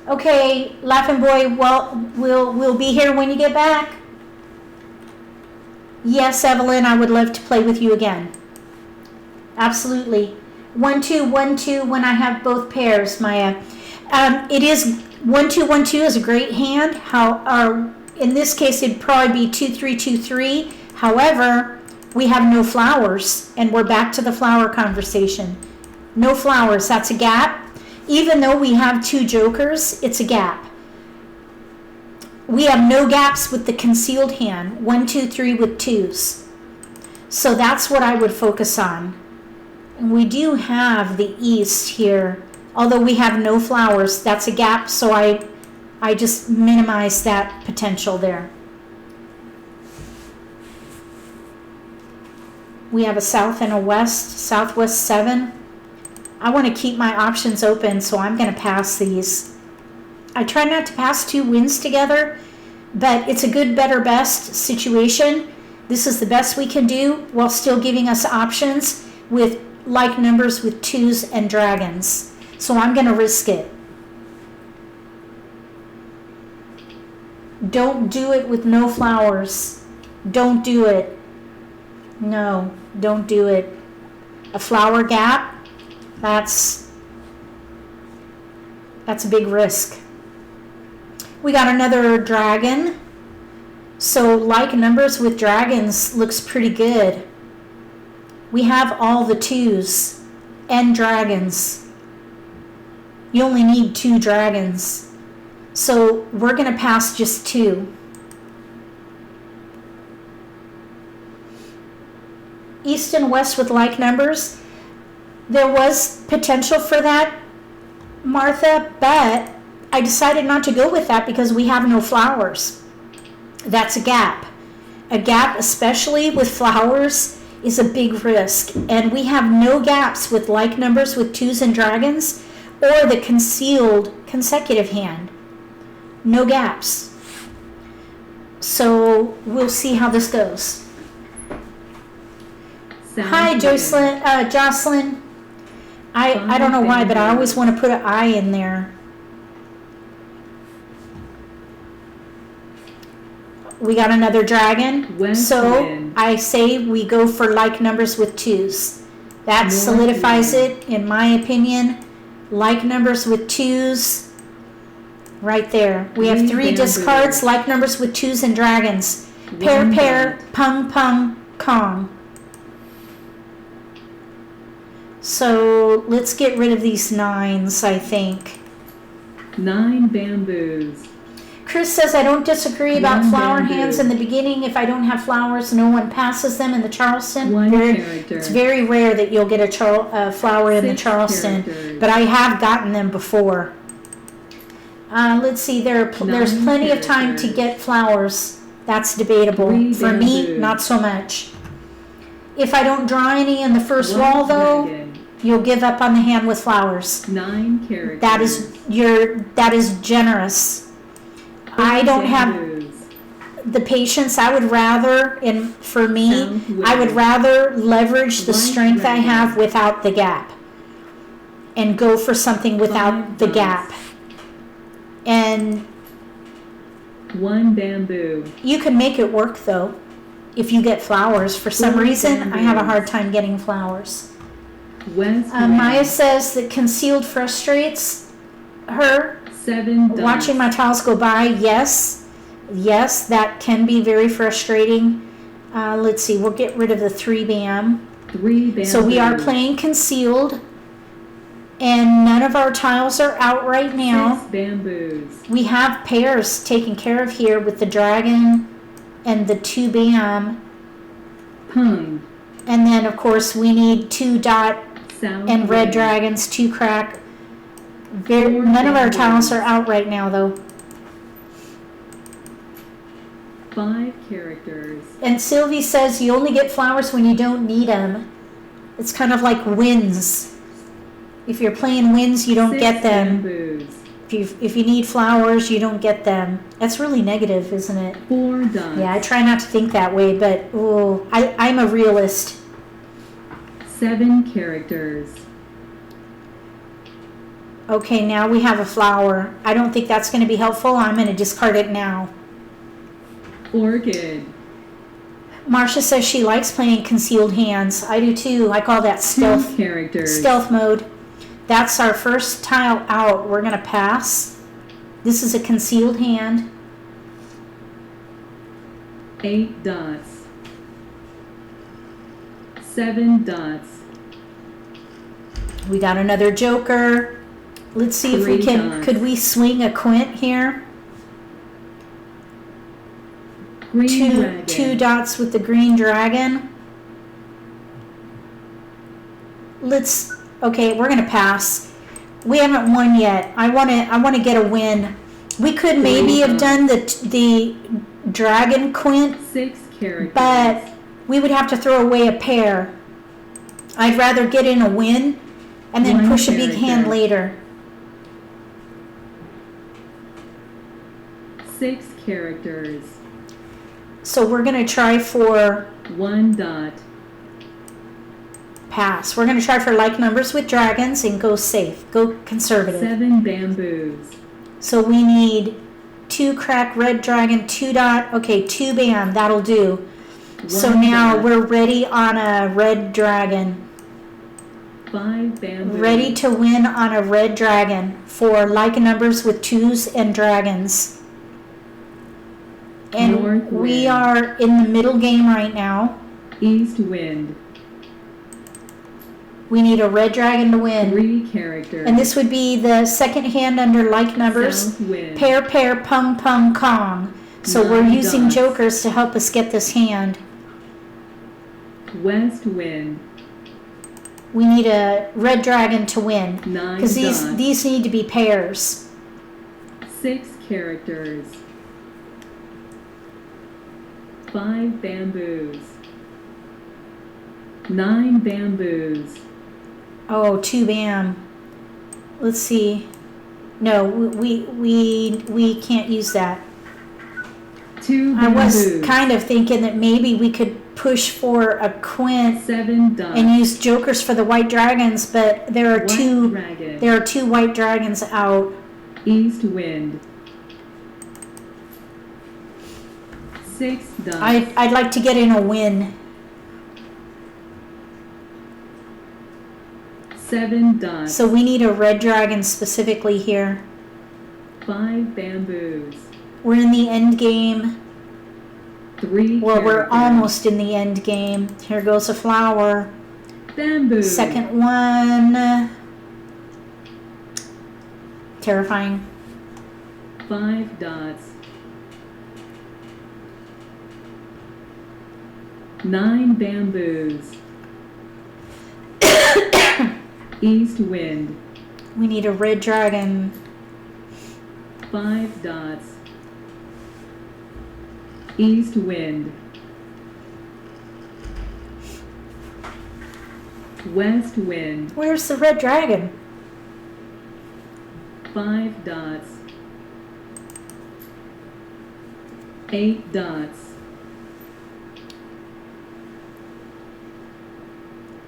Okay, Laughing Boy, well, we'll be here when you get back. Yes, Evelyn, I would love to play with you again. Absolutely. 1, 2, 1, 2 when I have both pairs, Maya. It is 1, 2, 1, 2 is a great hand. In this case, it'd probably be 2, 3, 2, 3. However, we have no flowers, and we're back to the flower conversation. No flowers, that's a gap. Even though we have 2 jokers, it's a gap. We have no gaps with the concealed hand, 1, 2, 3 with 2s. So that's what I would focus on. And we do have the east here. Although we have no flowers, that's a gap, so I just minimize that potential there. We have a south and a west, southwest 7. I want to keep my options open, so I'm going to pass these. I try not to pass 2 wins together, but it's a good, better, best situation. This is the best we can do while still giving us options with like numbers with 2s and dragons. So I'm going to risk it. Don't do it with no flowers. Don't do it. No, don't do it. A flower gap, that's a big risk. We got another dragon. So like numbers with dragons looks pretty good. We have all the 2s and dragons. You only need 2 dragons. So we're going to pass just 2. East and west with like numbers. There was potential for that, Martha, but I decided not to go with that because we have no flowers. That's a gap. A gap, especially with flowers, is a big risk. And we have no gaps with like numbers with 2s and dragons or the concealed consecutive hand. No gaps. So we'll see how this goes. Hi, Jocelyn. I don't know why, but I always want to put an I in there. We got another dragon. So I say we go for like numbers with 2s. That solidifies it, in my opinion. Like numbers with 2s. Right there. We have 3 discards, like numbers with 2s and dragons. Pair, pair, pung, pung, kong. So let's get rid of these 9s, I think. 9 bamboos. Chris says, I don't disagree about flower hands in the beginning. If I don't have flowers, no one passes them in the Charleston. It's very rare that you'll get a flower in the Charleston, but I have gotten them before. Let's see, there's plenty of time to get flowers. That's debatable. For me, not so much. If I don't draw any in the first wall, though, You'll give up on the hand with flowers. 9 characters. That is generous. I don't have bamboos. the patience. I would rather, and for me, Southwind. I would rather leverage the White strength I dragon. have without the gap and go for something without 5 the dots. gap. And 1 bamboo. you can make it work though if you get flowers. For some 4 reason, I have a bamboos. hard time getting flowers. West Maya wind. says that concealed frustrates her. 7 dots. Watching my tiles go by, yes, that can be very frustrating. Let's see, we'll get rid of the 3 bam. 3 bamboos. So we are playing concealed, and none of our tiles are out right now. 6 bamboos. We have pairs taken care of here with the dragon and the 2 bam, Pung. and then of course we need 2 dot South and red wind. dragons, 2 crack. Four None of our bamboos. tiles are out right now though. 5 characters. And Sylvie says you only get flowers when you don't need them. It's kind of like winds. If you're playing winds, you don't 6 get them. bamboos. If you need flowers, you don't get them. That's really negative, isn't it? 4 dots. Yeah, I try not to think that way, but I'm a realist. 7 characters. Okay, now we have a flower. I don't think that's going to be helpful. I'm going to discard it now. Orchid. Marcia says she likes playing concealed hands. I do too. I call that 2 stealth characters. stealth mode. That's our first tile out. We're going to pass. This is a concealed hand. 8 dots. 7 dots. We got another joker. Let's see if we 3 can. dots. Could we swing a quint here? Green dragon. 2 dots with the green dragon. Okay, we're gonna pass. We haven't won yet. I want to get a win. We could maybe have done the dragon quint, 6 characters. but we would have to throw away a pair. I'd rather get in a win and then 1 push a big character. hand later. 6 characters. So we're gonna try for 1 dot. pass. We're gonna try for like numbers with dragons and go safe. Go conservative. 7 bamboos. So we need 2 crack red dragon, 2 dot. Okay, 2 bam. That'll do. So 1 now dot. we're ready on a red dragon. 5 bamboos. Ready to win on a red dragon for like numbers with 2s and dragons. And North we wind. are in the middle game right now. East wind. We need a red dragon to win. 3 characters. And this would be the second hand under like numbers. South wind. Pair, pair, pung, pung, kong. So 9 we're using dots. jokers to help us get this hand. West wind. We need a red dragon to win. 9 Because dots. these need to be pairs. 6 characters. 5 bamboos. 9 bamboos. Oh, 2 bam. Let's see. No, we can't use that. 2 I bamboos. was kind of thinking that maybe we could push for a quint 7 dots. and use jokers for the white dragons, but there are White two dragon. there are 2 white dragons out. East wind. 6 dots. I'd like to get in a win. 7 dots. So we need a red dragon specifically here. 5 bamboos. We're in the end game. 3 Well, we're characters. almost in the end game. Here goes a flower. Bamboo. Second one. Terrifying. 5 dots. 9 bamboos. East wind. We need a red dragon. 5 dots. East wind. West wind. Where's the red dragon? 5 dots. 8 dots.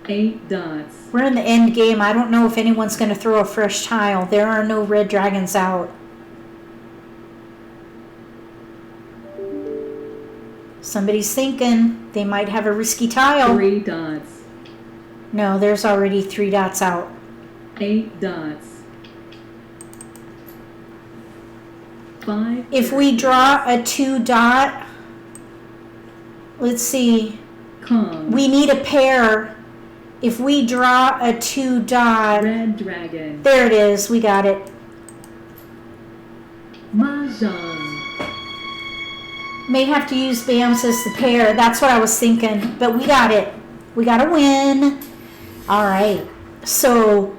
8 dots. We're in the end game. I don't know if anyone's going to throw a fresh tile. There are no red dragons out. Somebody's thinking they might have a risky tile. 3 dots. No, there's already 3 dots out. 8 dots. 5. If we draw a 2 dot, let's see, Kong. we need a pair. If we draw a 2 dot, Red dragon. there it is, we got it. Mahjong. May have to use BAMs as the pair. That's what I was thinking, but we got it. We got a win. All right, so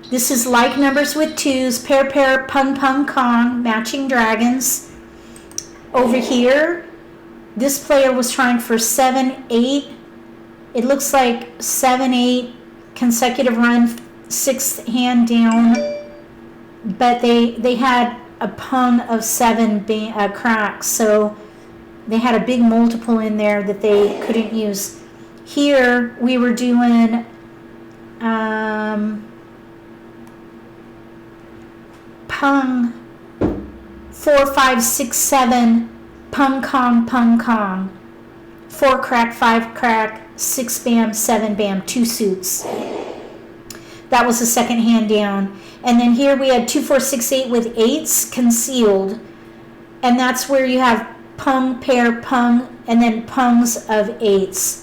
this is like numbers with 2s, pair, pair, pung, pung, kong, matching dragons. Over here, this player was trying for 7, 8. It looks like 7, 8 consecutive run, 6th hand down, but they had a pung of 7 cracks, so they had a big multiple in there that they couldn't use. Here we were doing pung 4, 5, 6, 7, pung kong, 4 crack, 5 crack, 6 bam, 7 bam, 2 suits. That was the second hand down. And then here we had 2, 4, 6, 8 with 8s concealed, and that's where you have pung, pair, pung, and then pungs of 8s.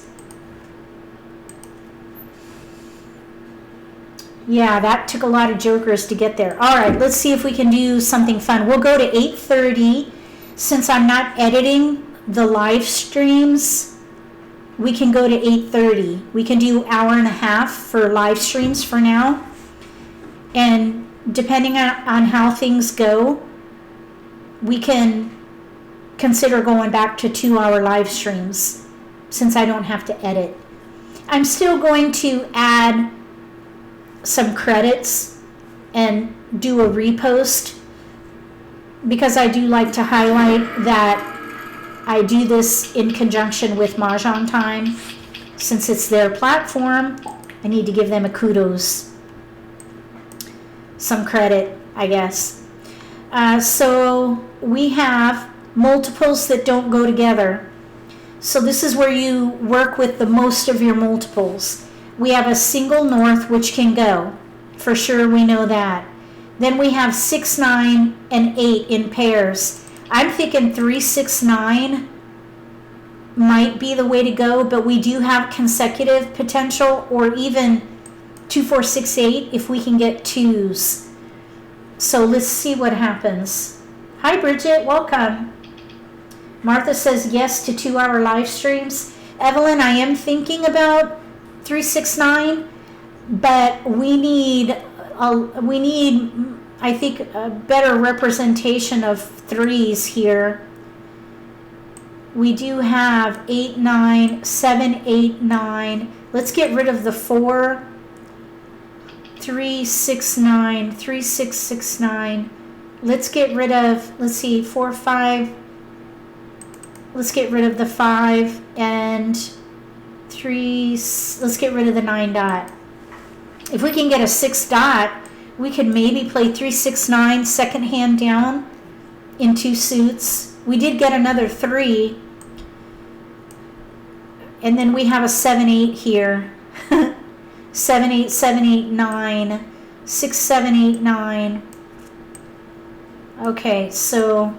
Yeah, that took a lot of jokers to get there. All right, let's see if we can do something fun. We'll go to 8:30. Since I'm not editing the live streams, we can go to 8:30. We can do hour and a half for live streams for now. And depending on how things go, we can consider going back to 2-hour live streams since I don't have to edit. I'm still going to add some credits and do a repost because I do like to highlight that I do this in conjunction with Mahjong Time. Since it's their platform, I need to give them a kudos. Some credit, I guess. So we have multiples that don't go together. So this is where you work with the most of your multiples. We have a single north which can go. For sure we know that. Then we have 6, 9, and 8 in pairs. I'm thinking 3, 6, 9 might be the way to go, but we do have consecutive potential, or even 2, 4, 6, 8 if we can get 2s. So let's see what happens. Hi Bridget, welcome. Martha says yes to 2-hour live streams. Evelyn, I am thinking about 3, 6, 9, but we need I think a better representation of 3s here. We do have 8, 9, 7, 8, 9. Let's get rid of the 4. 3, 6, 9, 3, 6, 6, 9. Let's get rid of, let's see, 4, 5. Let's get rid of the 5 and 3. Let's get rid of the 9 dot. If we can get a 6 dot, we could maybe play 3, 6, 9, second hand down in 2 suits. We did get another 3. And then we have a 7, 8 here. 7, 8, 7, 8, 9. 6, 7, 8, 9. Okay, so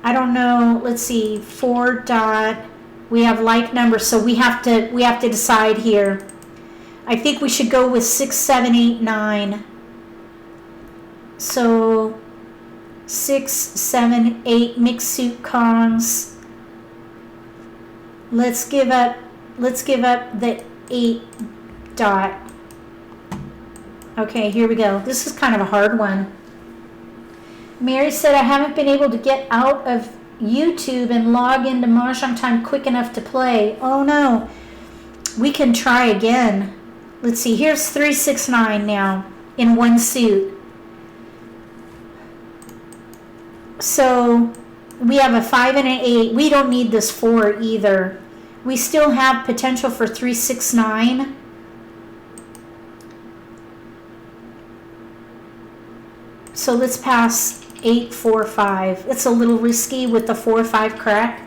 I don't know. Let's see. 4 dot. We have like numbers, so we have to decide here. I think we should go with 6, 7, 8, 9. So 6, 7, 8 mixed suit Kongs. Let's give up the 8 dot. Okay, here we go. This is kind of a hard one. Mary said, I haven't been able to get out of YouTube and log into Mahjong Time quick enough to play. Oh no. We can try again. let's see, here's 3, 6, 9 now in one suit. So we have a 5 and an 8. We don't need this 4 either. We still have potential for 3, 6, 9. So let's pass 8, 4, 5. It's a little risky with the 4, 5 crack.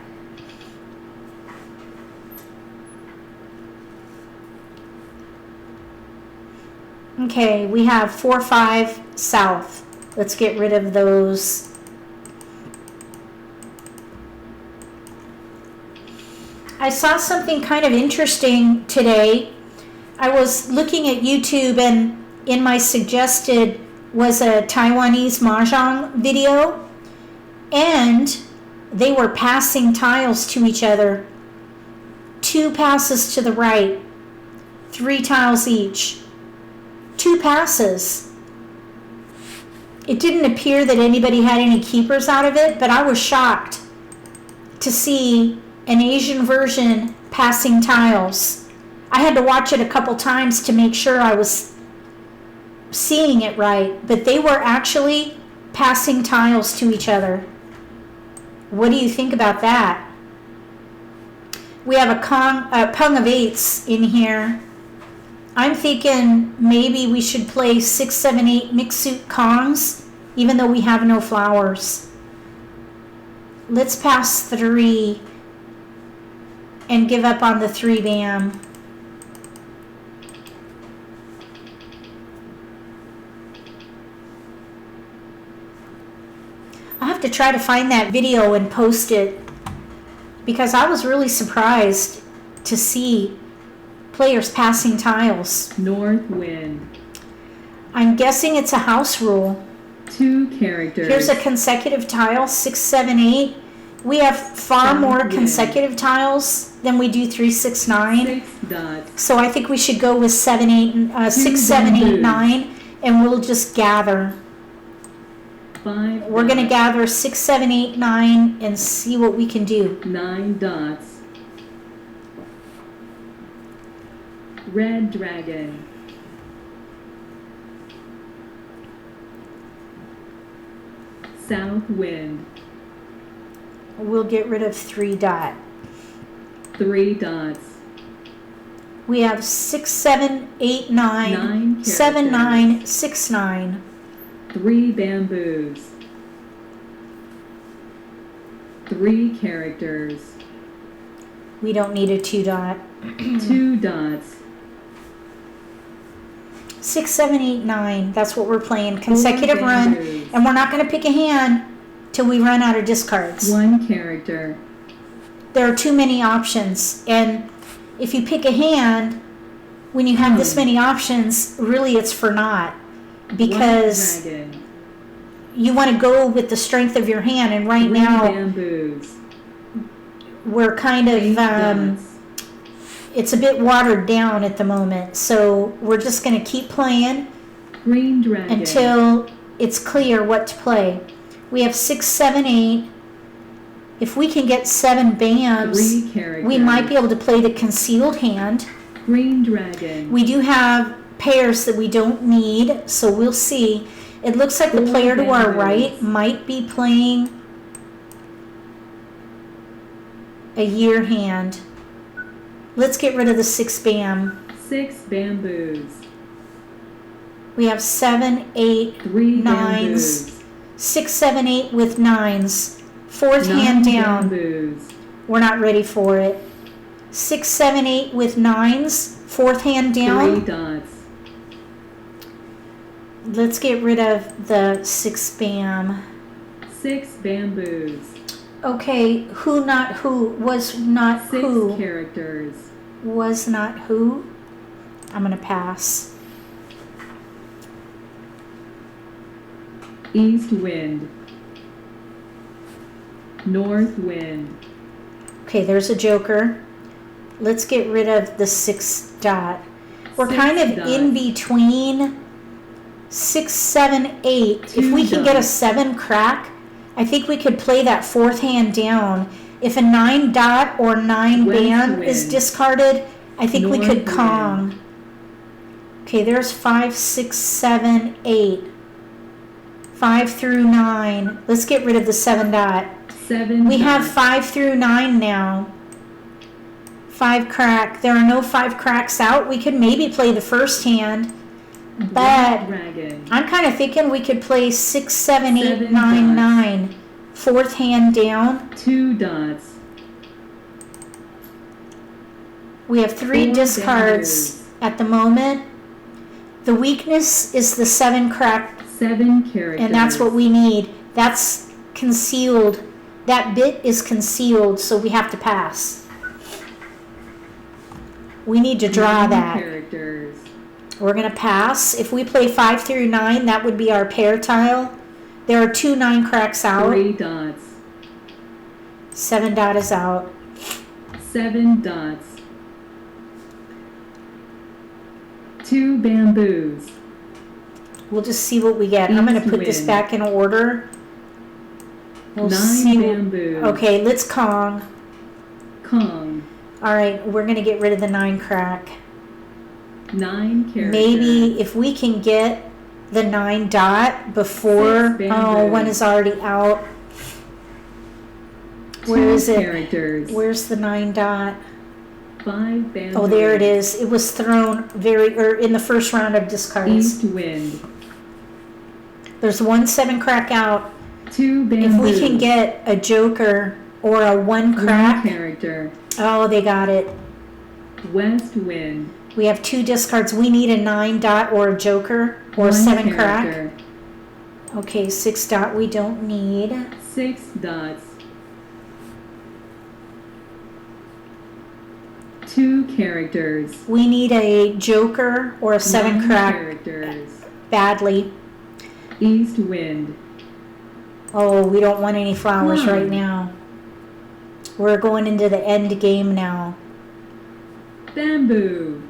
Okay, we have 4, 5 south. Let's get rid of those. I saw something kind of interesting today. I was looking at YouTube, and in my suggested was a Taiwanese Mahjong video, and they were passing tiles to each other. 2 passes to the right, 3 tiles each. 2 passes. It didn't appear that anybody had any keepers out of it, but I was shocked to see an Asian version passing tiles. I had to watch it a couple times to make sure I was seeing it right, but they were actually passing tiles to each other. What do you think about that? We have a pung of 8s in here. I'm thinking maybe we should play 6, 7, 8 mixed suit Kongs, even though we have no flowers. Let's pass 3 and give up on the 3 bam. I'll have to try to find that video and post it, because I was really surprised to see players passing tiles. North wind. I'm guessing it's a house rule. 2 characters. Here's a consecutive tile, 6, 7, 8. We have far South more wind. consecutive tiles than we do 3, 6, 9. 6 dots. So I think we should go with 7, 8, 6, 7, 8, bamboos. 9, and we'll just gather. 5 We're going to dots. gather 6, 7, 8, 9 and see what we can do. 9 dots. Red dragon. South wind. We'll get rid of 3 dot. 3 dots. We have 6, 7, 8, 9, 9 7, characters. 9, 6, 9. 3 bamboos. 3 characters. We don't need a 2 dot. 2 dots. 6, 7, 8, 9. That's what we're playing. Consecutive 4 run. bamboos. And we're not going to pick a hand till we run out of discards. 1 character. There are too many options. And if you pick a hand, when you have this many options, really it's for naught. Because White dragon. you want to go with the strength of your hand. And right 3 now, bamboos. we're kind 8 of... dots. it's a bit watered down at the moment. So we're just going to keep playing Green dragon. until it's clear what to play. We have 6, 7, 8. If we can get 7 bams, 3 characters. we might be able to play the concealed hand. Green dragon. We do have pairs that we don't need, so we'll see. It looks like the 4 player to our bamboos. right might be playing a year hand. Let's get rid of the 6 bam. 6 bamboos. We have 7, 8, 3 9s. bamboos. 6, 7, 8 with 9s. 4th 9 hand down. bamboos. We're not ready for it. 6, 7, 8 with 9s. 4th hand 3 down. dots. Let's get rid of the 6 bam. 6 bamboos. Okay, who not who was not 6 who characters. was not who. I'm gonna pass. East wind. North wind. Okay, there's a joker. Let's get rid of the 6 dot. We're 6 kind of dots. in between 6, 7, 8. If 2 we can get a dots. 7 crack, I think we could play that 4th hand down. If a 9 dot or 9 West bam is wind. discarded, I think we North could wind. Kong. Okay, there's 5, 6, 7, 8. 5 through 9. Let's get rid of the 7 dot. 7 We have dots. 5 through 9 now. 5 crack. There are no 5 cracks out. We could maybe play the first hand, but Black dragon. I'm kind of thinking we could play 6, 7, 8, 7 9, dots. 9. Fourth hand down. 2 dots. We have 3 4 discards bamboos. at the moment. The weakness is the 7 crack, 7 characters. and that's what we need. That's concealed. That bit is concealed, so we have to pass. We need to draw 9 that. characters. We're going to pass. If we play 5 through 9, that would be our pair tile. There are 2 9 cracks out. 3 dots. 7 dot is out. 7 dots. 2 bamboos. We'll just see what we get. I'm going to East put this wind. back in order. We'll 9 see. bamboos. Okay, let's Kong. Kong. All right, we're going to get rid of the 9 crack. 9 characters. Maybe if we can get the 9 dot before. 6 Oh, bamboos. one is already out. 2 Where is it? characters. Where's the 9 dot? 5 bamboos. Oh, there it is. It was thrown in the first round of discards. East wind. There's 1 7 crack out. 2 bamboos. If we can get a joker or a 1 1 crack. character. Oh, they got it. West wind. We have 2 discards. We need a 9 dot or a joker or 1 a 7 crack. character. Okay, 6 dot we don't need. 6 dots. 2 characters. We need a joker or a 7 9 crack characters. badly. East wind. Oh, we don't want any flowers Wow. right now. We're going into the end game now. Bamboo.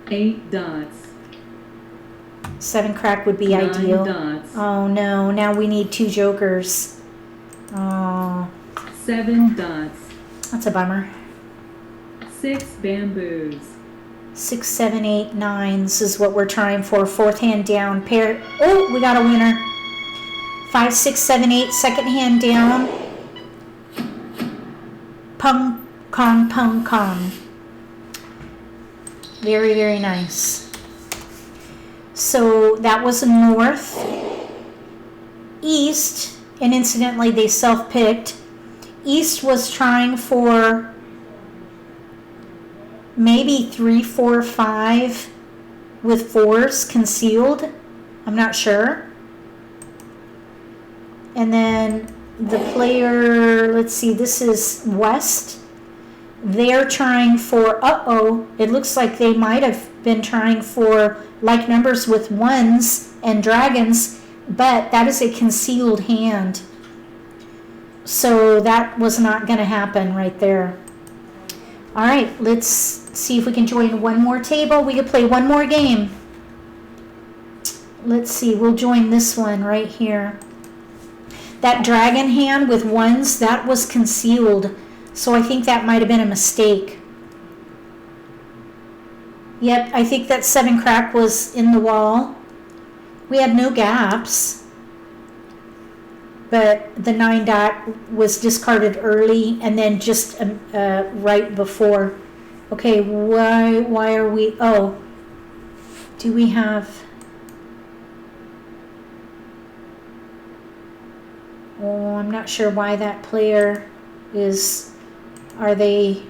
8 dots. 7 crack would be 9 ideal. dots. Oh no, now we need 2 jokers. Oh, 7 dots. that's a bummer. 6 bamboos. 6, 7, 8, 9s is what we're trying for. Fourth hand down. Pair. Oh, we got a winner. 5, 6, 7, 8. Second hand down. Pung, kong, pung, kong. Very, very nice. So that was north. East, and incidentally, they self-picked. East was trying for maybe 3, 4, 5 with 4s concealed. I'm not sure. And then the player, let's see, this is West. They're trying for, it looks like they might have been trying for like numbers with 1s and dragons, but that is a concealed hand. So that was not going to happen right there. All right, let's see if we can join one more table. We could play one more game. Let's see, we'll join this one right here. That dragon hand with 1s, that was concealed. So I think that might have been a mistake. Yep, I think that 7 crack was in the wall. We had no gaps. But the 9 dot was discarded early and then just right before. Okay, why are we, do we have, I'm not sure why that player is, are they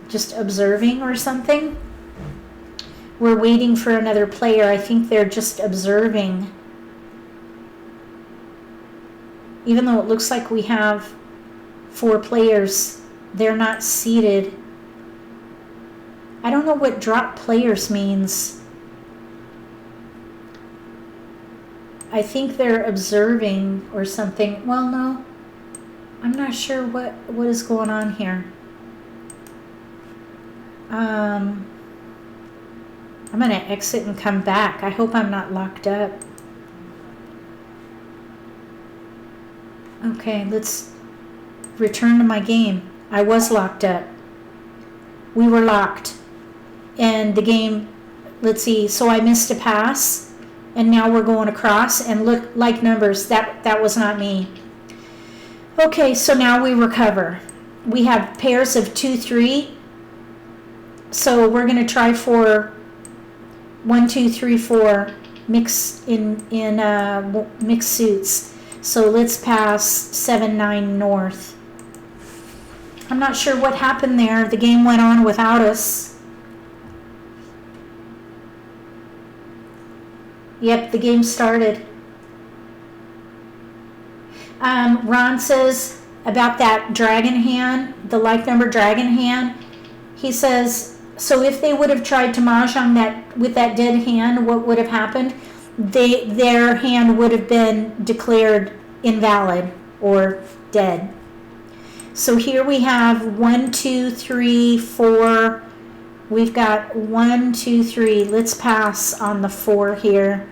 just observing or something? We're waiting for another player. I think they're just observing. Even though it looks like we have 4 players, they're not seated. I don't know what drop players means. I think they're observing or something. Well, no. I'm not sure what is going on here. I'm going to exit and come back. I hope I'm not locked up. Okay, let's return to my game. I was locked up. We were locked. and the game, let's see, so I missed a pass, and now we're going across, and look, like numbers, that was not me. Okay, so now we recover. We have pairs of 2, 3, so we're going to try for 1, 2, 3, 4 mix in mixed suits. So let's pass 7, 9 north. I'm not sure what happened there. The game went on without us. Yep, the game started. Ron says about that dragon hand, the like number dragon hand. He says, so if they would have tried to mahjong that with that dead hand, what would have happened? Their hand would have been declared invalid or dead. So here we have 1, 2, 3, 4. We've got 1, 2, 3. Let's pass on the 4 here.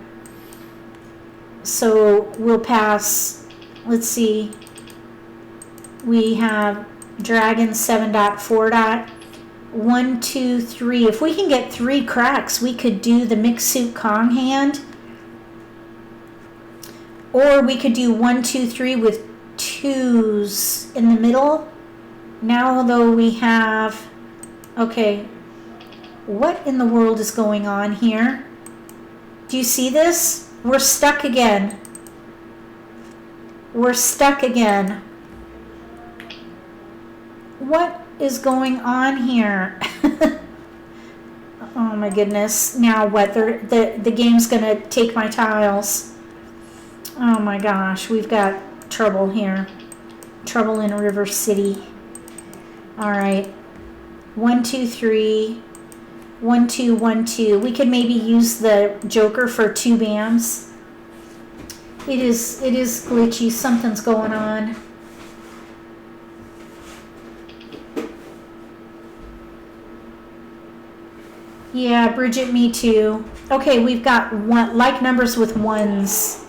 So we'll pass, let's see. We have dragon 7 dot 4 dot. 1, 2, 3. If we can get 3 cracks, we could do the mixed suit Kong hand. Or we could do 1, 2, 3 with 2s in the middle. Now though we have, okay, what in the world is going on here? Do you see this? We're stuck again. We're stuck again. What is going on here? Oh my goodness. Now what? The game's gonna take my tiles. Oh my gosh, we've got trouble here. Trouble in River City. All right. 1, 2, 3. 1, 2, 1, 2. We could maybe use the joker for 2 bams. It is glitchy. Something's going on. Yeah, Bridget, me too. Okay, we've got like numbers with 1s.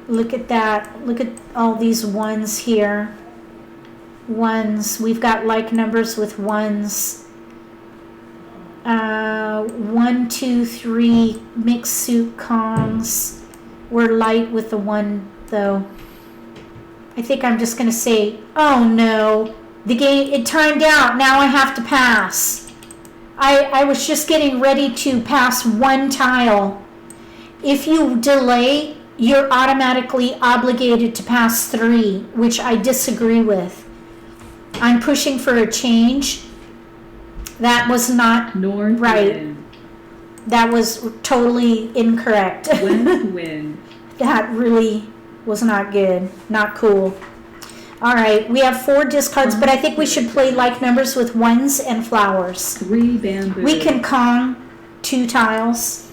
Look at that. Look at all these 1s here. 1s. We've got like numbers with 1s. 1, 2, 3 mixed suit Kongs. We're light with the 1 though. I think I'm just gonna say, oh no, the game, it timed out. Now I have to pass. I was just getting ready to pass 1 tile. If you delay, you're automatically obligated to pass 3, which I disagree with. I'm pushing for a change. That was not North right. wind. That was totally incorrect. West wind. That really was not good. Not cool. All right, we have 4 discards, but I think we should play like numbers with 1s and flowers. 3 bamboo. We can Kong 2 tiles.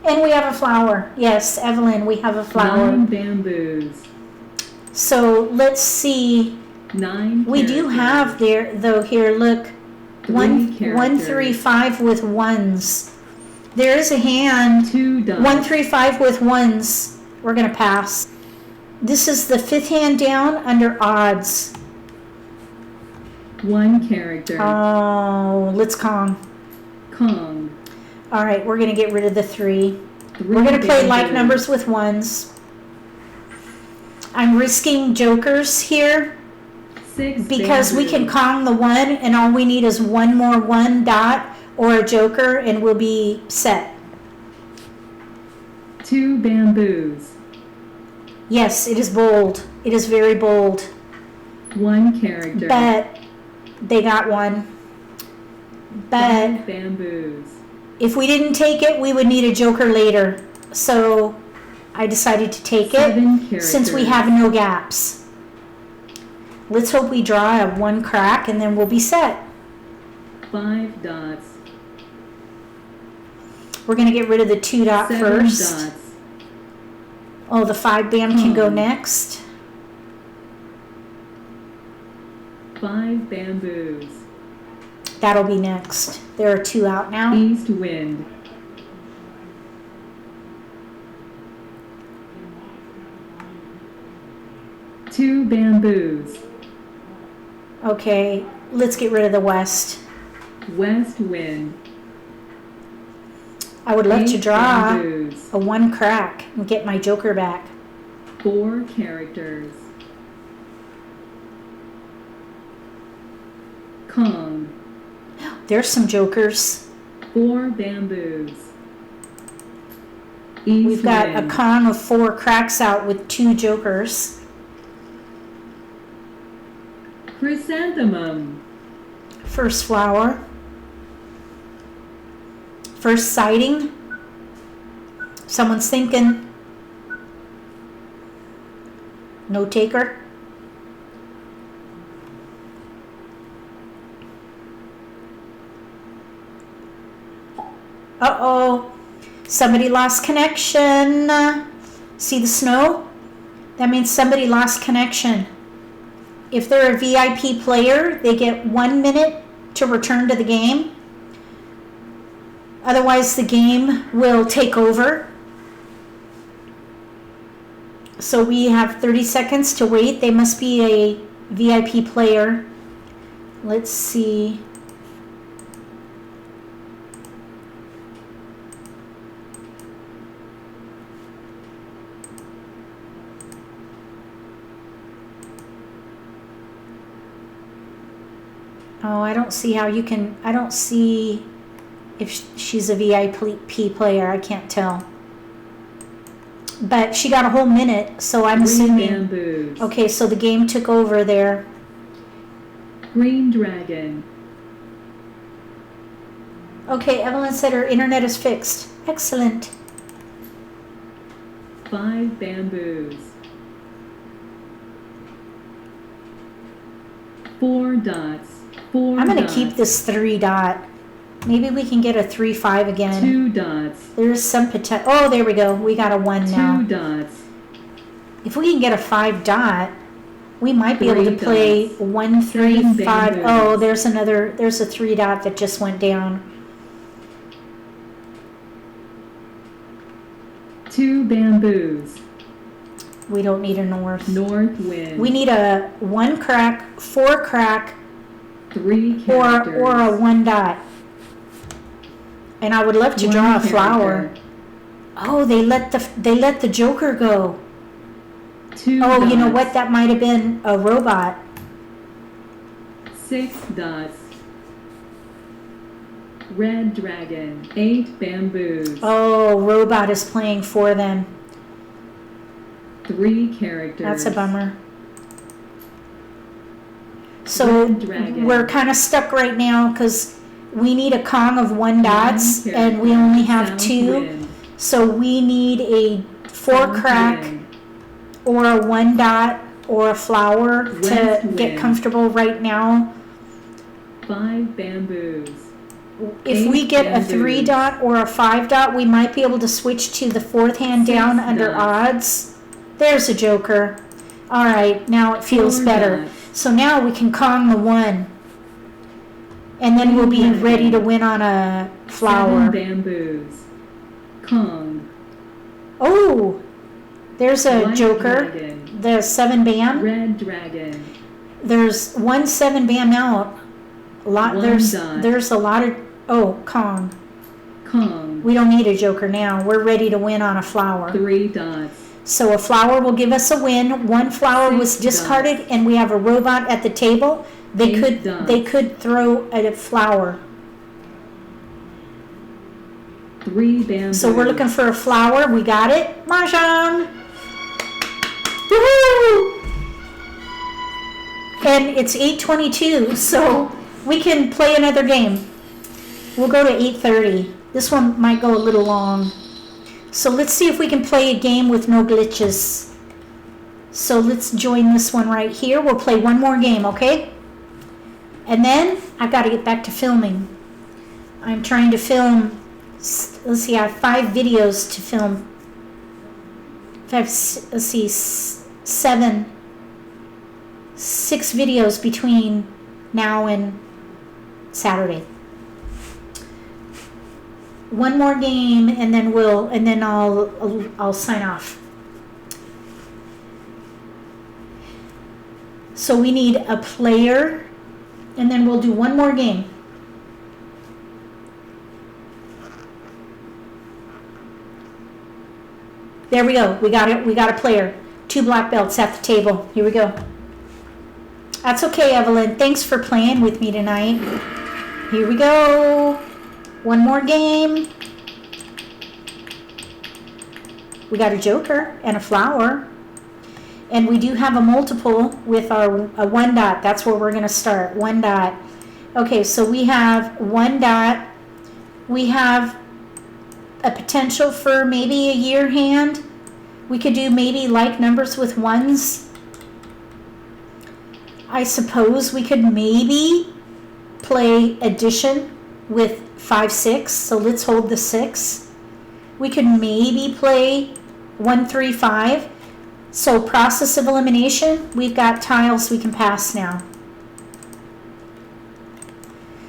And we have a flower. Yes, Evelyn, we have a flower. 9 bamboos. So let's see. 9 We do have there, though, here, look. 1, 3, 5 with 1s. There is a hand. 2 dots. 1, 3, 5 with 1s. We're going to pass. This is the 5th hand down under odds. 1 character. Oh, let's Kong. Kong. All right, we're going to get rid of the 3. 3 We're going to play like bamboos. numbers with 1s. I'm risking jokers here 6 because we can bamboos. Kong the 1 and all we need is 1 more 1 dot or a joker and we'll be set. 2 bamboos. Yes, it is bold. It is very bold. 1 character. But they got 1. But 5 bamboos. if we didn't take it, we would need a joker later. So I decided to take 7 it characters. since we have no gaps. Let's hope we draw a 1 crack and then we'll be set. 5 dots. We're going to get rid of the 2 dot 7 first. dots. Oh, the 5 bam can go next. 5 bamboos. That'll be next. There are 2 out now. East wind. Two bamboos. Okay, let's get rid of the west. West wind. I would love to 8 draw bamboos. a 1 crack and get my joker back. 4 characters. Kong. There's some jokers. 4 bamboos. East We've got a wind. Kong of 4 cracks out with 2 jokers. Chrysanthemum. First flower. First sighting. Someone's thinking. No taker. Uh-oh. Somebody lost connection. See the snow? That means somebody lost connection. If they're a VIP player, they get 1 minute to return to the game. Otherwise, the game will take over. So we have 30 seconds to wait. They must be a VIP player. Let's see. Oh, I don't see how you can, I don't see if she's a VIP player. I can't tell. But she got a whole minute, so I'm 3 assuming. bamboos. Okay, so the game took over there. Green dragon. Okay, Evelyn said her internet is fixed. Excellent. 5 bamboos. 4 dots. 4 I'm going to dots. keep this 3 dot. Maybe we can get a 3-5 again. 2 dots. There's some potential. Oh, there we go. We got a 1 2 now. dots. If we can get a 5 dot, we might be able to 3 play dots. 1, 3, 7 5. bamboos. Oh, there's another. There's a 3 dot that just went down. 2 bamboos. We don't need a north. North wind. We need a 1 crack, 4 crack, 3 characters. or a 1 dot. And I would love to 1 draw a character. flower. Oh, they let the joker go. 2 Oh, dots. you know what? That might have been a robot. 6 dots. Red dragon. 8 bamboos. Oh, robot is playing for them. 3 characters. That's a bummer. So Red dragon. we're kind of stuck right now because we need a Kong of 1 dots 1 and we character. only have South 2. wind. So we need a 4 South crack wind. or a 1 dot or a flower to West get wind. comfortable right now. 5 bamboos. If 8 we get a bamboos. 3 dot or a 5 dot, we might be able to switch to the 4th hand 6 down under dots. odds. There's a joker. All right, now it feels 4 better. dots. So now we can Kong the 1. And then we'll be Green ready to dragon. win on a 7 flower. bamboos. Kong. Oh, there's a White joker. dragon. The 7 bam. Red dragon. There's 1 7 bam out. A lot. 1 There's dot. a lot of. Oh, Kong. Kong. We don't need a joker now. We're ready to win on a flower. 3 dots. So a flower will give us a win. 1 flower was 6 discarded, and we have a robot at the table. They 8 dots. they could throw a flower. 3 bamboos. So we're looking for a flower. We got it. Mahjong. Woohoo! And it's 8:22, so we can play another game. We'll go to 8:30. This one might go a little long. So let's see if we can play a game with no glitches. So let's join this one right here. We'll play one more game, okay? And then I got to get back to filming. I'm trying to film. Let's see, I have 5 videos to film. Let's see, 6 videos between now and Saturday. One more game, and then I'll sign off. So we need a player, and then we'll do one more game. There we go. We got it. We got a player. 2 black belts at the table. Here we go. That's okay, Evelyn. Thanks for playing with me tonight. Here we go. One more game. We got a joker and a flower. And we do have a multiple with a 1 dot. That's where we're going to start. 1 dot. Okay, so we have 1 dot. We have a potential for maybe a year hand. We could do maybe like numbers with 1s. I suppose we could maybe play addition with 5, 6. So let's hold the 6. We could maybe play 1, 3, 5. So process of elimination, we've got tiles we can pass now.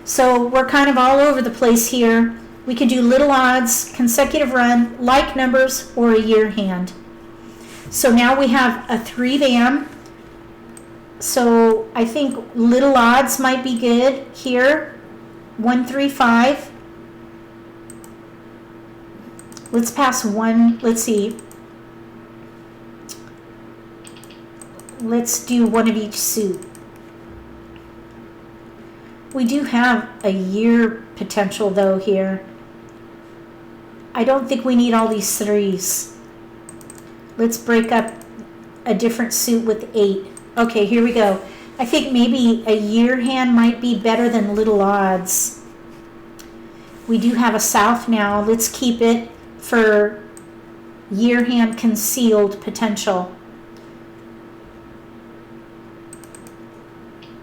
So we're kind of all over the place here. We could do little odds, consecutive run, like numbers, or a year hand. So now we have a 3 bam. So I think little odds might be good here. 1, 3, 5. Let's pass 1. Let's see. Let's do 1 of each suit. We do have a year potential though here. I don't think we need all these 3s. Let's break up a different suit with 8. Okay, here we go. I think maybe a year hand might be better than little odds. We do have a south now. Let's keep it for year hand concealed potential.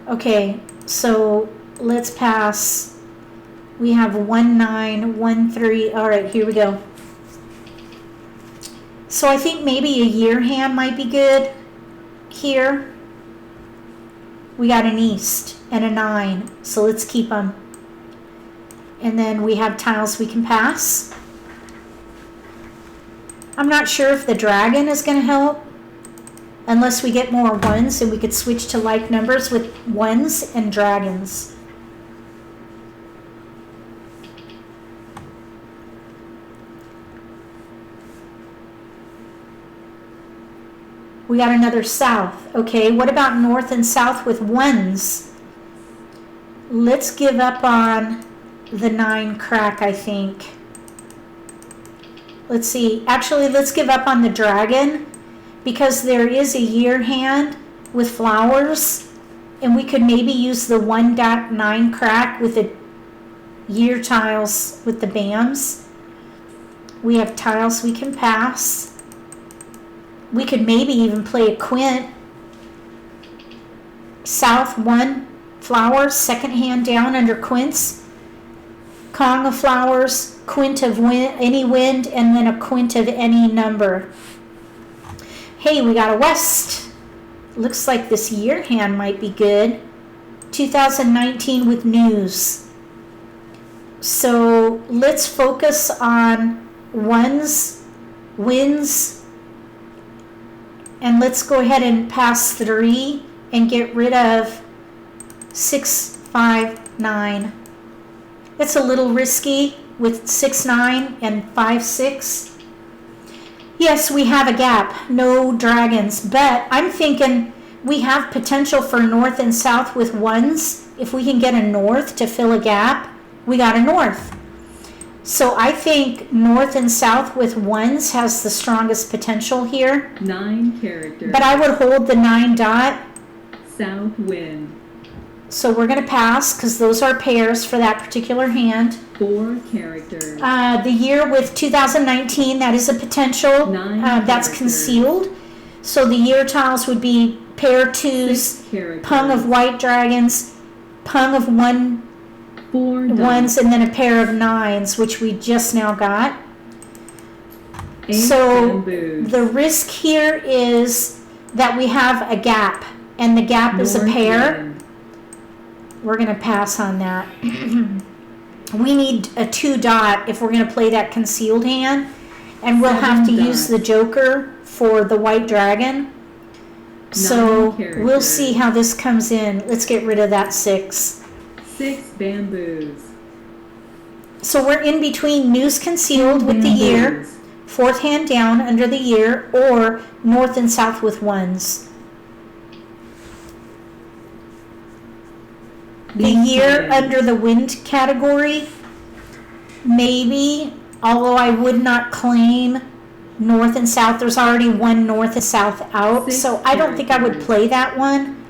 Okay, so let's pass. We have 1, 9, 1, 3. All right, here we go. So I think maybe a year hand might be good here. We got an east and a 9, so let's keep them. And then we have tiles we can pass. I'm not sure if the dragon is going to help. Unless we get more 1s, and we could switch to like numbers with 1s and dragons. We got another south. Okay, what about north and south with 1s? Let's give up on the 9 crack, I think. Let's see. Actually, let's give up on the dragon. Because there is a year hand with flowers, and we could maybe use the 1.9 crack with the year tiles with the bams. We have tiles we can pass. We could maybe even play a quint. South 1 flowers, second hand down under quints. Kong of flowers, quint of any wind, and then a quint of any number. Hey, we got a west. Looks like this year hand might be good. 2019 with news. So let's focus on 1s, wins, and let's go ahead and pass 3 and get rid of 6, 5, 9. It's a little risky with 6, 9 and 5, 6. Yes, we have a gap, no dragons, but I'm thinking we have potential for north and south with 1s. If we can get a north to fill a gap, we got a north. So I think north and south with 1s has the strongest potential here. 9 characters. But I would hold the 9 dot. South wind. So we're going to pass because those are pairs for that particular hand. 4 characters. The year with 2019, that is a potential. 9 that's characters. concealed. So the year tiles would be pair 2s, pung of white dragons, pung of 1 4 1s, and then a pair of 9s, which we just now got. 8 So bamboos. the risk here is that we have a gap, and the gap is a North pair. wind. We're going to pass on that. We need a 2 dot if we're going to play that concealed hand, and we'll 7 have to dot. use the joker for the white dragon. So 9 characters. we'll see how this comes in. Let's get rid of that 6. 6 bamboos. So we're in between news concealed with the year, Bamboos. fourth hand down under the year, or north and south with ones. The year under the wind category, maybe, although I would not claim north and south. There's already one north and south out, 6 so I don't think I would characters. play that one.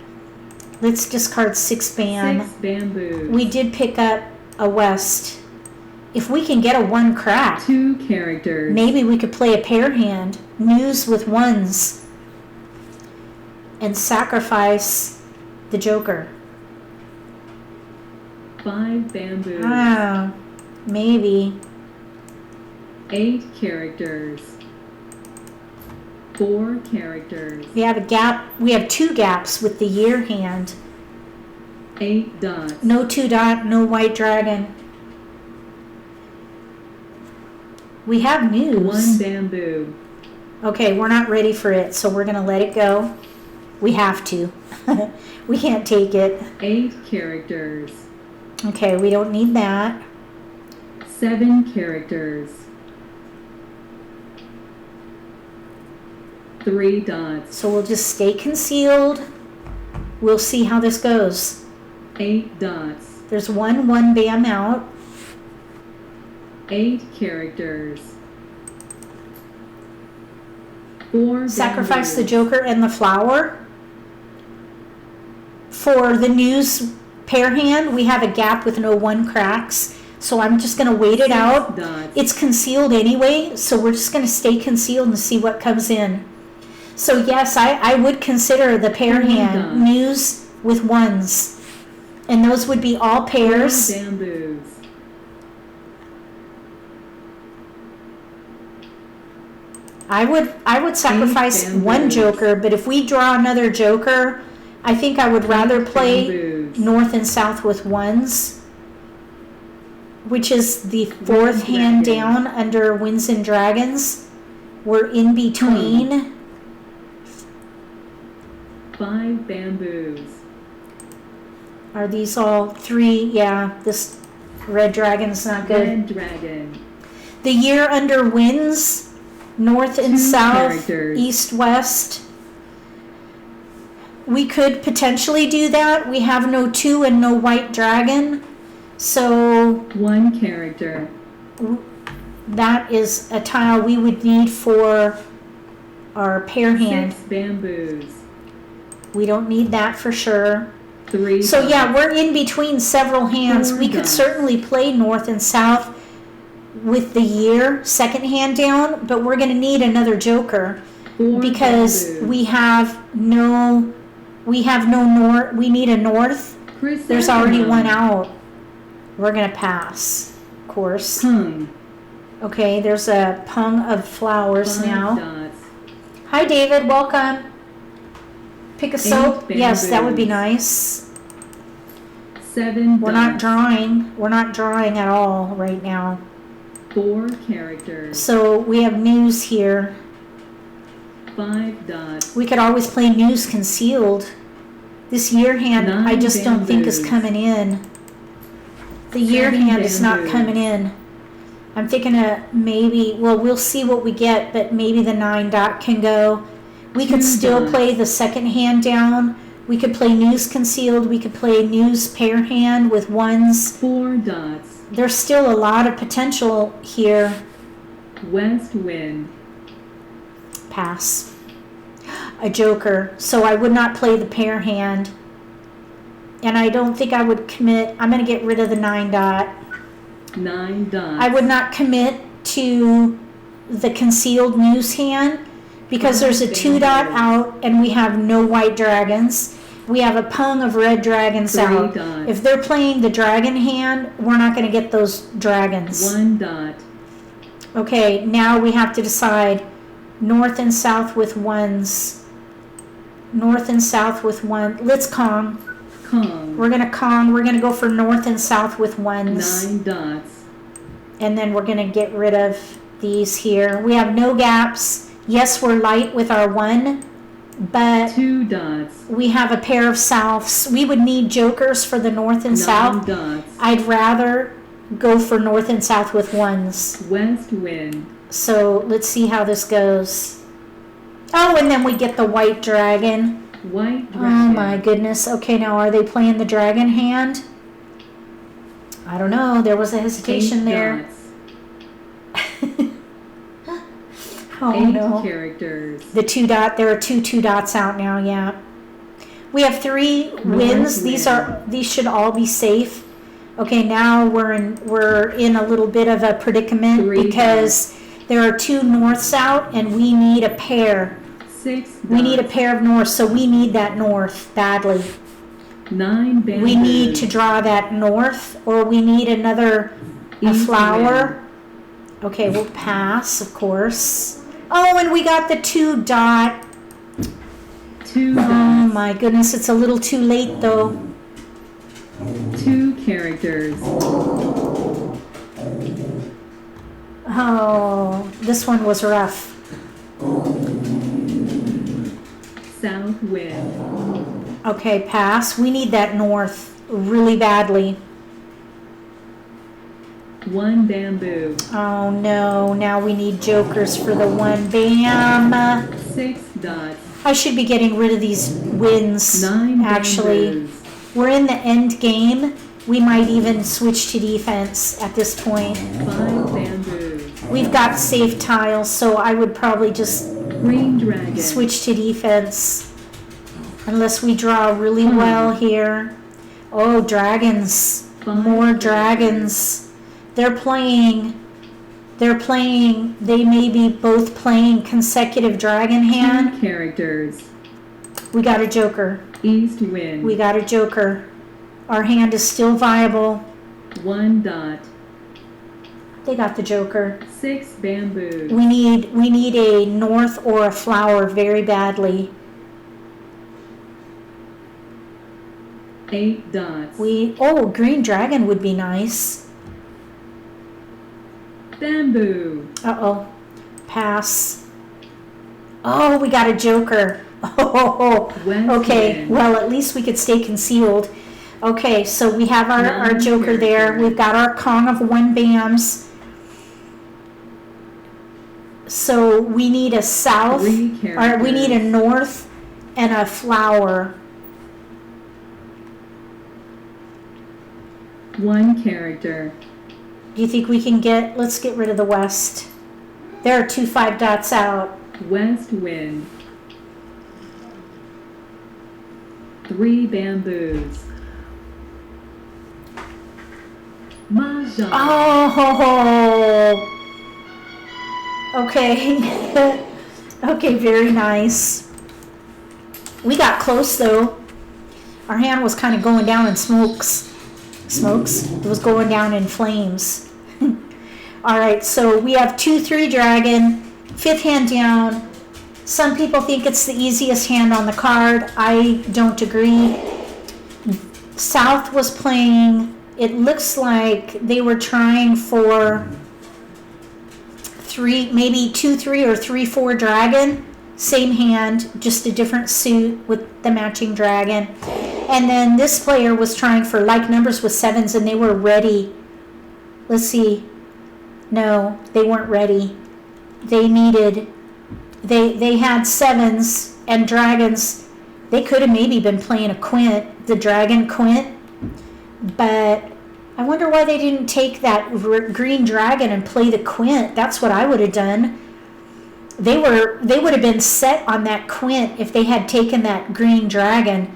Let's discard 6 bam. 6 bamboos. We did pick up a west. If we can get a 1 crack, 2 characters. maybe we could play a pair hand, news with ones, and sacrifice the joker. 5 bamboos. Ah, maybe. 8 characters. 4 characters. We have a gap. We have 2 gaps with the year hand. 8 dots. No 2 dot, no white dragon. We have 1 news. bamboo. Okay, we're not ready for it, so we're going to let it go. We have to. We can't take it. 8 characters. Okay, we don't need that. 7 characters. 3 dots. So we'll just stay concealed. We'll see how this goes. 8 dots. There's 1 bam out. 8 characters. 4 Sacrifice the bamboos. joker and the flower. For the news pair hand, we have a gap with no 1 cracks. So I'm just going to wait it 6 out. dots. It's concealed anyway, so we're just going to stay concealed and see what comes in. So yes, I would consider the pair hand news with ones. And those would be all 4 pairs. bamboos. I would sacrifice 1 bamboos. joker, but if we draw another joker, I think I would rather 8 play bamboos. north and south with ones, which is the 4th Wind hand dragon. down under winds and dragons. We're in between. 5 bamboos. Are these all 3? Yeah, this red dragon's not good. Red dragon. The year under winds, north and 2 south, characters. east, west. We could potentially do that. We have no 2 and no white dragon. So 1 character. that is a tile we would need for our pair hand. 6 bamboos. We don't need that for sure. 3 So dots. yeah, we're in between several hands. 4 We could dots. certainly play north and south with the year, second hand down, but we're going to need another joker 4 because bamboos. we have no north. We need a north. There's already one out. We're going to pass, of course. Hung. Okay, there's a pung of flowers 5 now. dots. Hi, David. Welcome. Pick a soap. Yes, that would be bamboos. nice. 7 We're dots. not drawing. We're not drawing at all right now. 4 characters. So we have news here. 5 dots. We could always play news concealed. This year hand, I 9 just don't think is bamboos. coming in. The year 7 hand is not bamboos. coming in. I'm thinking maybe, well, we'll see what we get, but maybe the 9 dot can go. We could 2 still dots. play the second hand down. We could play news concealed. We could play news pair hand with ones. 4 dots. There's still a lot of potential here. West wind. Pass. A joker. So I would not play the pair hand. And I don't think I would commit. I'm going to get rid of the 9 dot. 9 dots. I would not commit to the concealed news hand because there's a 2 dot out and we have no white dragons. We have a pung of red dragons 3 out. dots. If they're playing the dragon hand, we're not going to get those dragons. 1 dot. Okay, now we have to decide north and south with ones. North and south with one. Let's Kong. Kong. We're going to Kong. We're going to go for north and south with ones. 9 dots. And then we're going to get rid of these here. We have no gaps. Yes, we're light with our 1, but 2 dots. we have a pair of souths. We would need jokers for the north and 9 south. dots. I'd rather go for north and south with ones. West wind. So let's see how this goes. Oh, and then we get the white dragon. White dragon. Oh my goodness. Okay, now are they playing the dragon hand? I don't know. There was a hesitation 8 there. dots. Oh 8 no. characters. The 2 dot. There are two dots out now. Yeah. We have 3 wins. These should all be safe. Okay, now we're in a little bit of a predicament 3 because there are 2 norths out and we need a pair. 6 dots. We need a pair of norths, so we need that north badly. 9 bamboos. We need to draw that north, or we need a East flower. Okay, we'll pass, of course. Oh, and we got the 2 dot. 2 Oh dots. my goodness, it's a little too late though. 2 characters. Oh, this one was rough. South wind. Okay, pass. We need that north really badly. 1 bamboo. Oh no, now we need jokers for the 1 bam. 6 dots. I should be getting rid of these wins, 9 actually. bamboos. We're in the end game. We might even switch to defense at this point. 5 bamboos. We've got safe tiles, so I would probably just Green dragon. switch to defense. Unless we draw really well here. Oh, dragons. 5 More characters. dragons. They may be both playing consecutive dragon 2 hand. characters. We got a joker. East wind. We got a joker. Our hand is still viable. 1 dot. They got the joker. 6 bamboos. We need a north or a flower very badly. 8 dots. Green dragon would be nice. Bamboo. Uh-oh. Pass. Oh, we got a joker. Oh, West okay. wind. Well, at least we could stay concealed. Okay, so we have our 9 joker there. characters. We've got our Kong of 1 bams. So we need a south, 3 or we need a characters. north and a flower. 1 character. Do you think we can let's get rid of the west. There are 2 5 dots out. West wind. 3 bamboos. Mahjong. Oh, okay. Okay, very nice. We got close though. Our hand was kind of going down in smokes. It was going down in flames. All right, so we have 2-3 dragon, 5th hand down. Some people think it's the easiest hand on the card. I don't agree. South was playing, it looks like they were trying for 2-3 or 3-4 dragon. Same hand, just a different suit with the matching dragon. And then this player was trying for like numbers with 7s and they were ready. Let's see. No, they weren't ready. They had 7s and dragons. They could have maybe been playing a quint, the dragon quint. But I wonder why they didn't take that green dragon and play the quint. That's what I would have done. They would have been set on that quint if they had taken that green dragon.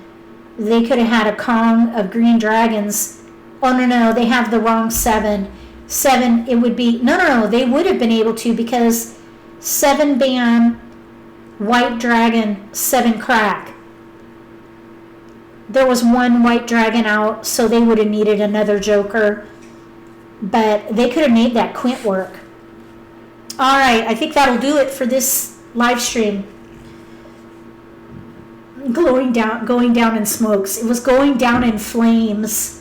They could have had a Kong of green dragons. Oh, no, they have the wrong 7. 7, it would be, no, they would have been able to because 7 bam, white dragon, 7 crack. There was 1 white dragon out, so they would have needed another joker. But they could have made that quint work. All right, I think that'll do it for this live stream. Going down in smokes. It was going down in flames.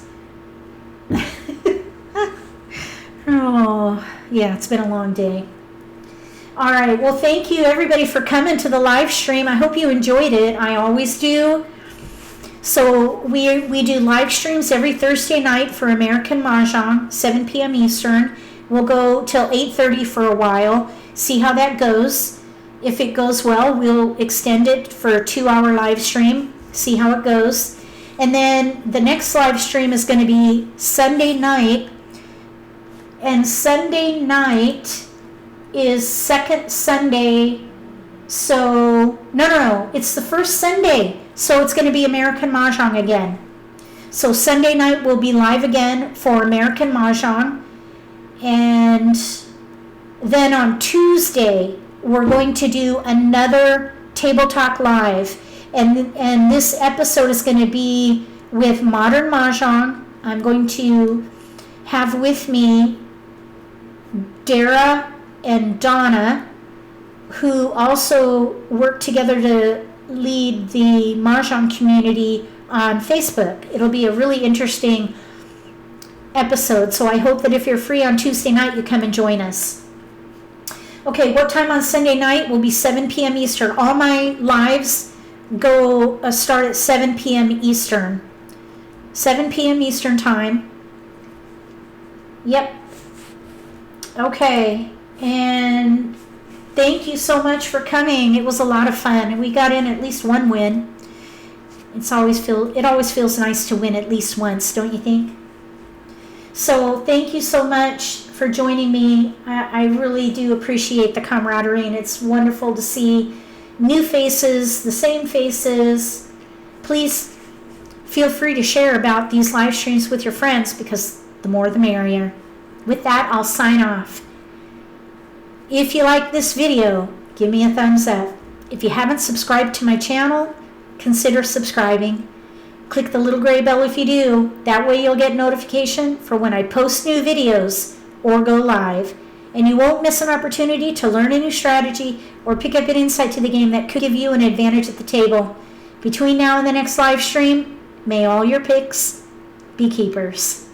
Oh, yeah, it's been a long day. All right, well, thank you everybody for coming to the live stream. I hope you enjoyed it. I always do. So we do live streams every Thursday night for American Mah Jongg, 7 p.m. Eastern. We'll go till 8:30 for a while. see how that goes. If it goes well, we'll extend it for a 2-hour live stream, see how it goes. And then the next live stream is going to be Sunday night. And Sunday night is second Sunday. So, no, it's the first Sunday. So it's going to be American Mah Jongg again. So Sunday night we'll be live again for American Mah Jongg. And then on Tuesday, we're going to do another Table Talk Live. And this episode is going to be with modern Mahjong. I'm going to have with me Dara and Donna, who also work together to lead the Mahjong community on Facebook. It'll be a really interesting episode, so I hope that if you're free on Tuesday night, you come and join us. Okay, what time on Sunday night will be 7 p.m. Eastern. All my lives go start at 7 p.m. Eastern. 7 p.m. Eastern time. Yep. Okay, and thank you so much for coming. It was a lot of fun, and we got in at least one win. It always feels nice to win at least once, don't you think? So thank you so much for joining me. I really do appreciate the camaraderie, and it's wonderful to see new faces, the same faces. Please feel free to share about these live streams with your friends, because the more the merrier. With that, I'll sign off. If you like this video, give me a thumbs up. If you haven't subscribed to my channel, consider subscribing. Click the little gray bell if you do. That way you'll get notification for when I post new videos or go live. And you won't miss an opportunity to learn a new strategy or pick up an insight to the game that could give you an advantage at the table. Between now and the next live stream, may all your picks be keepers.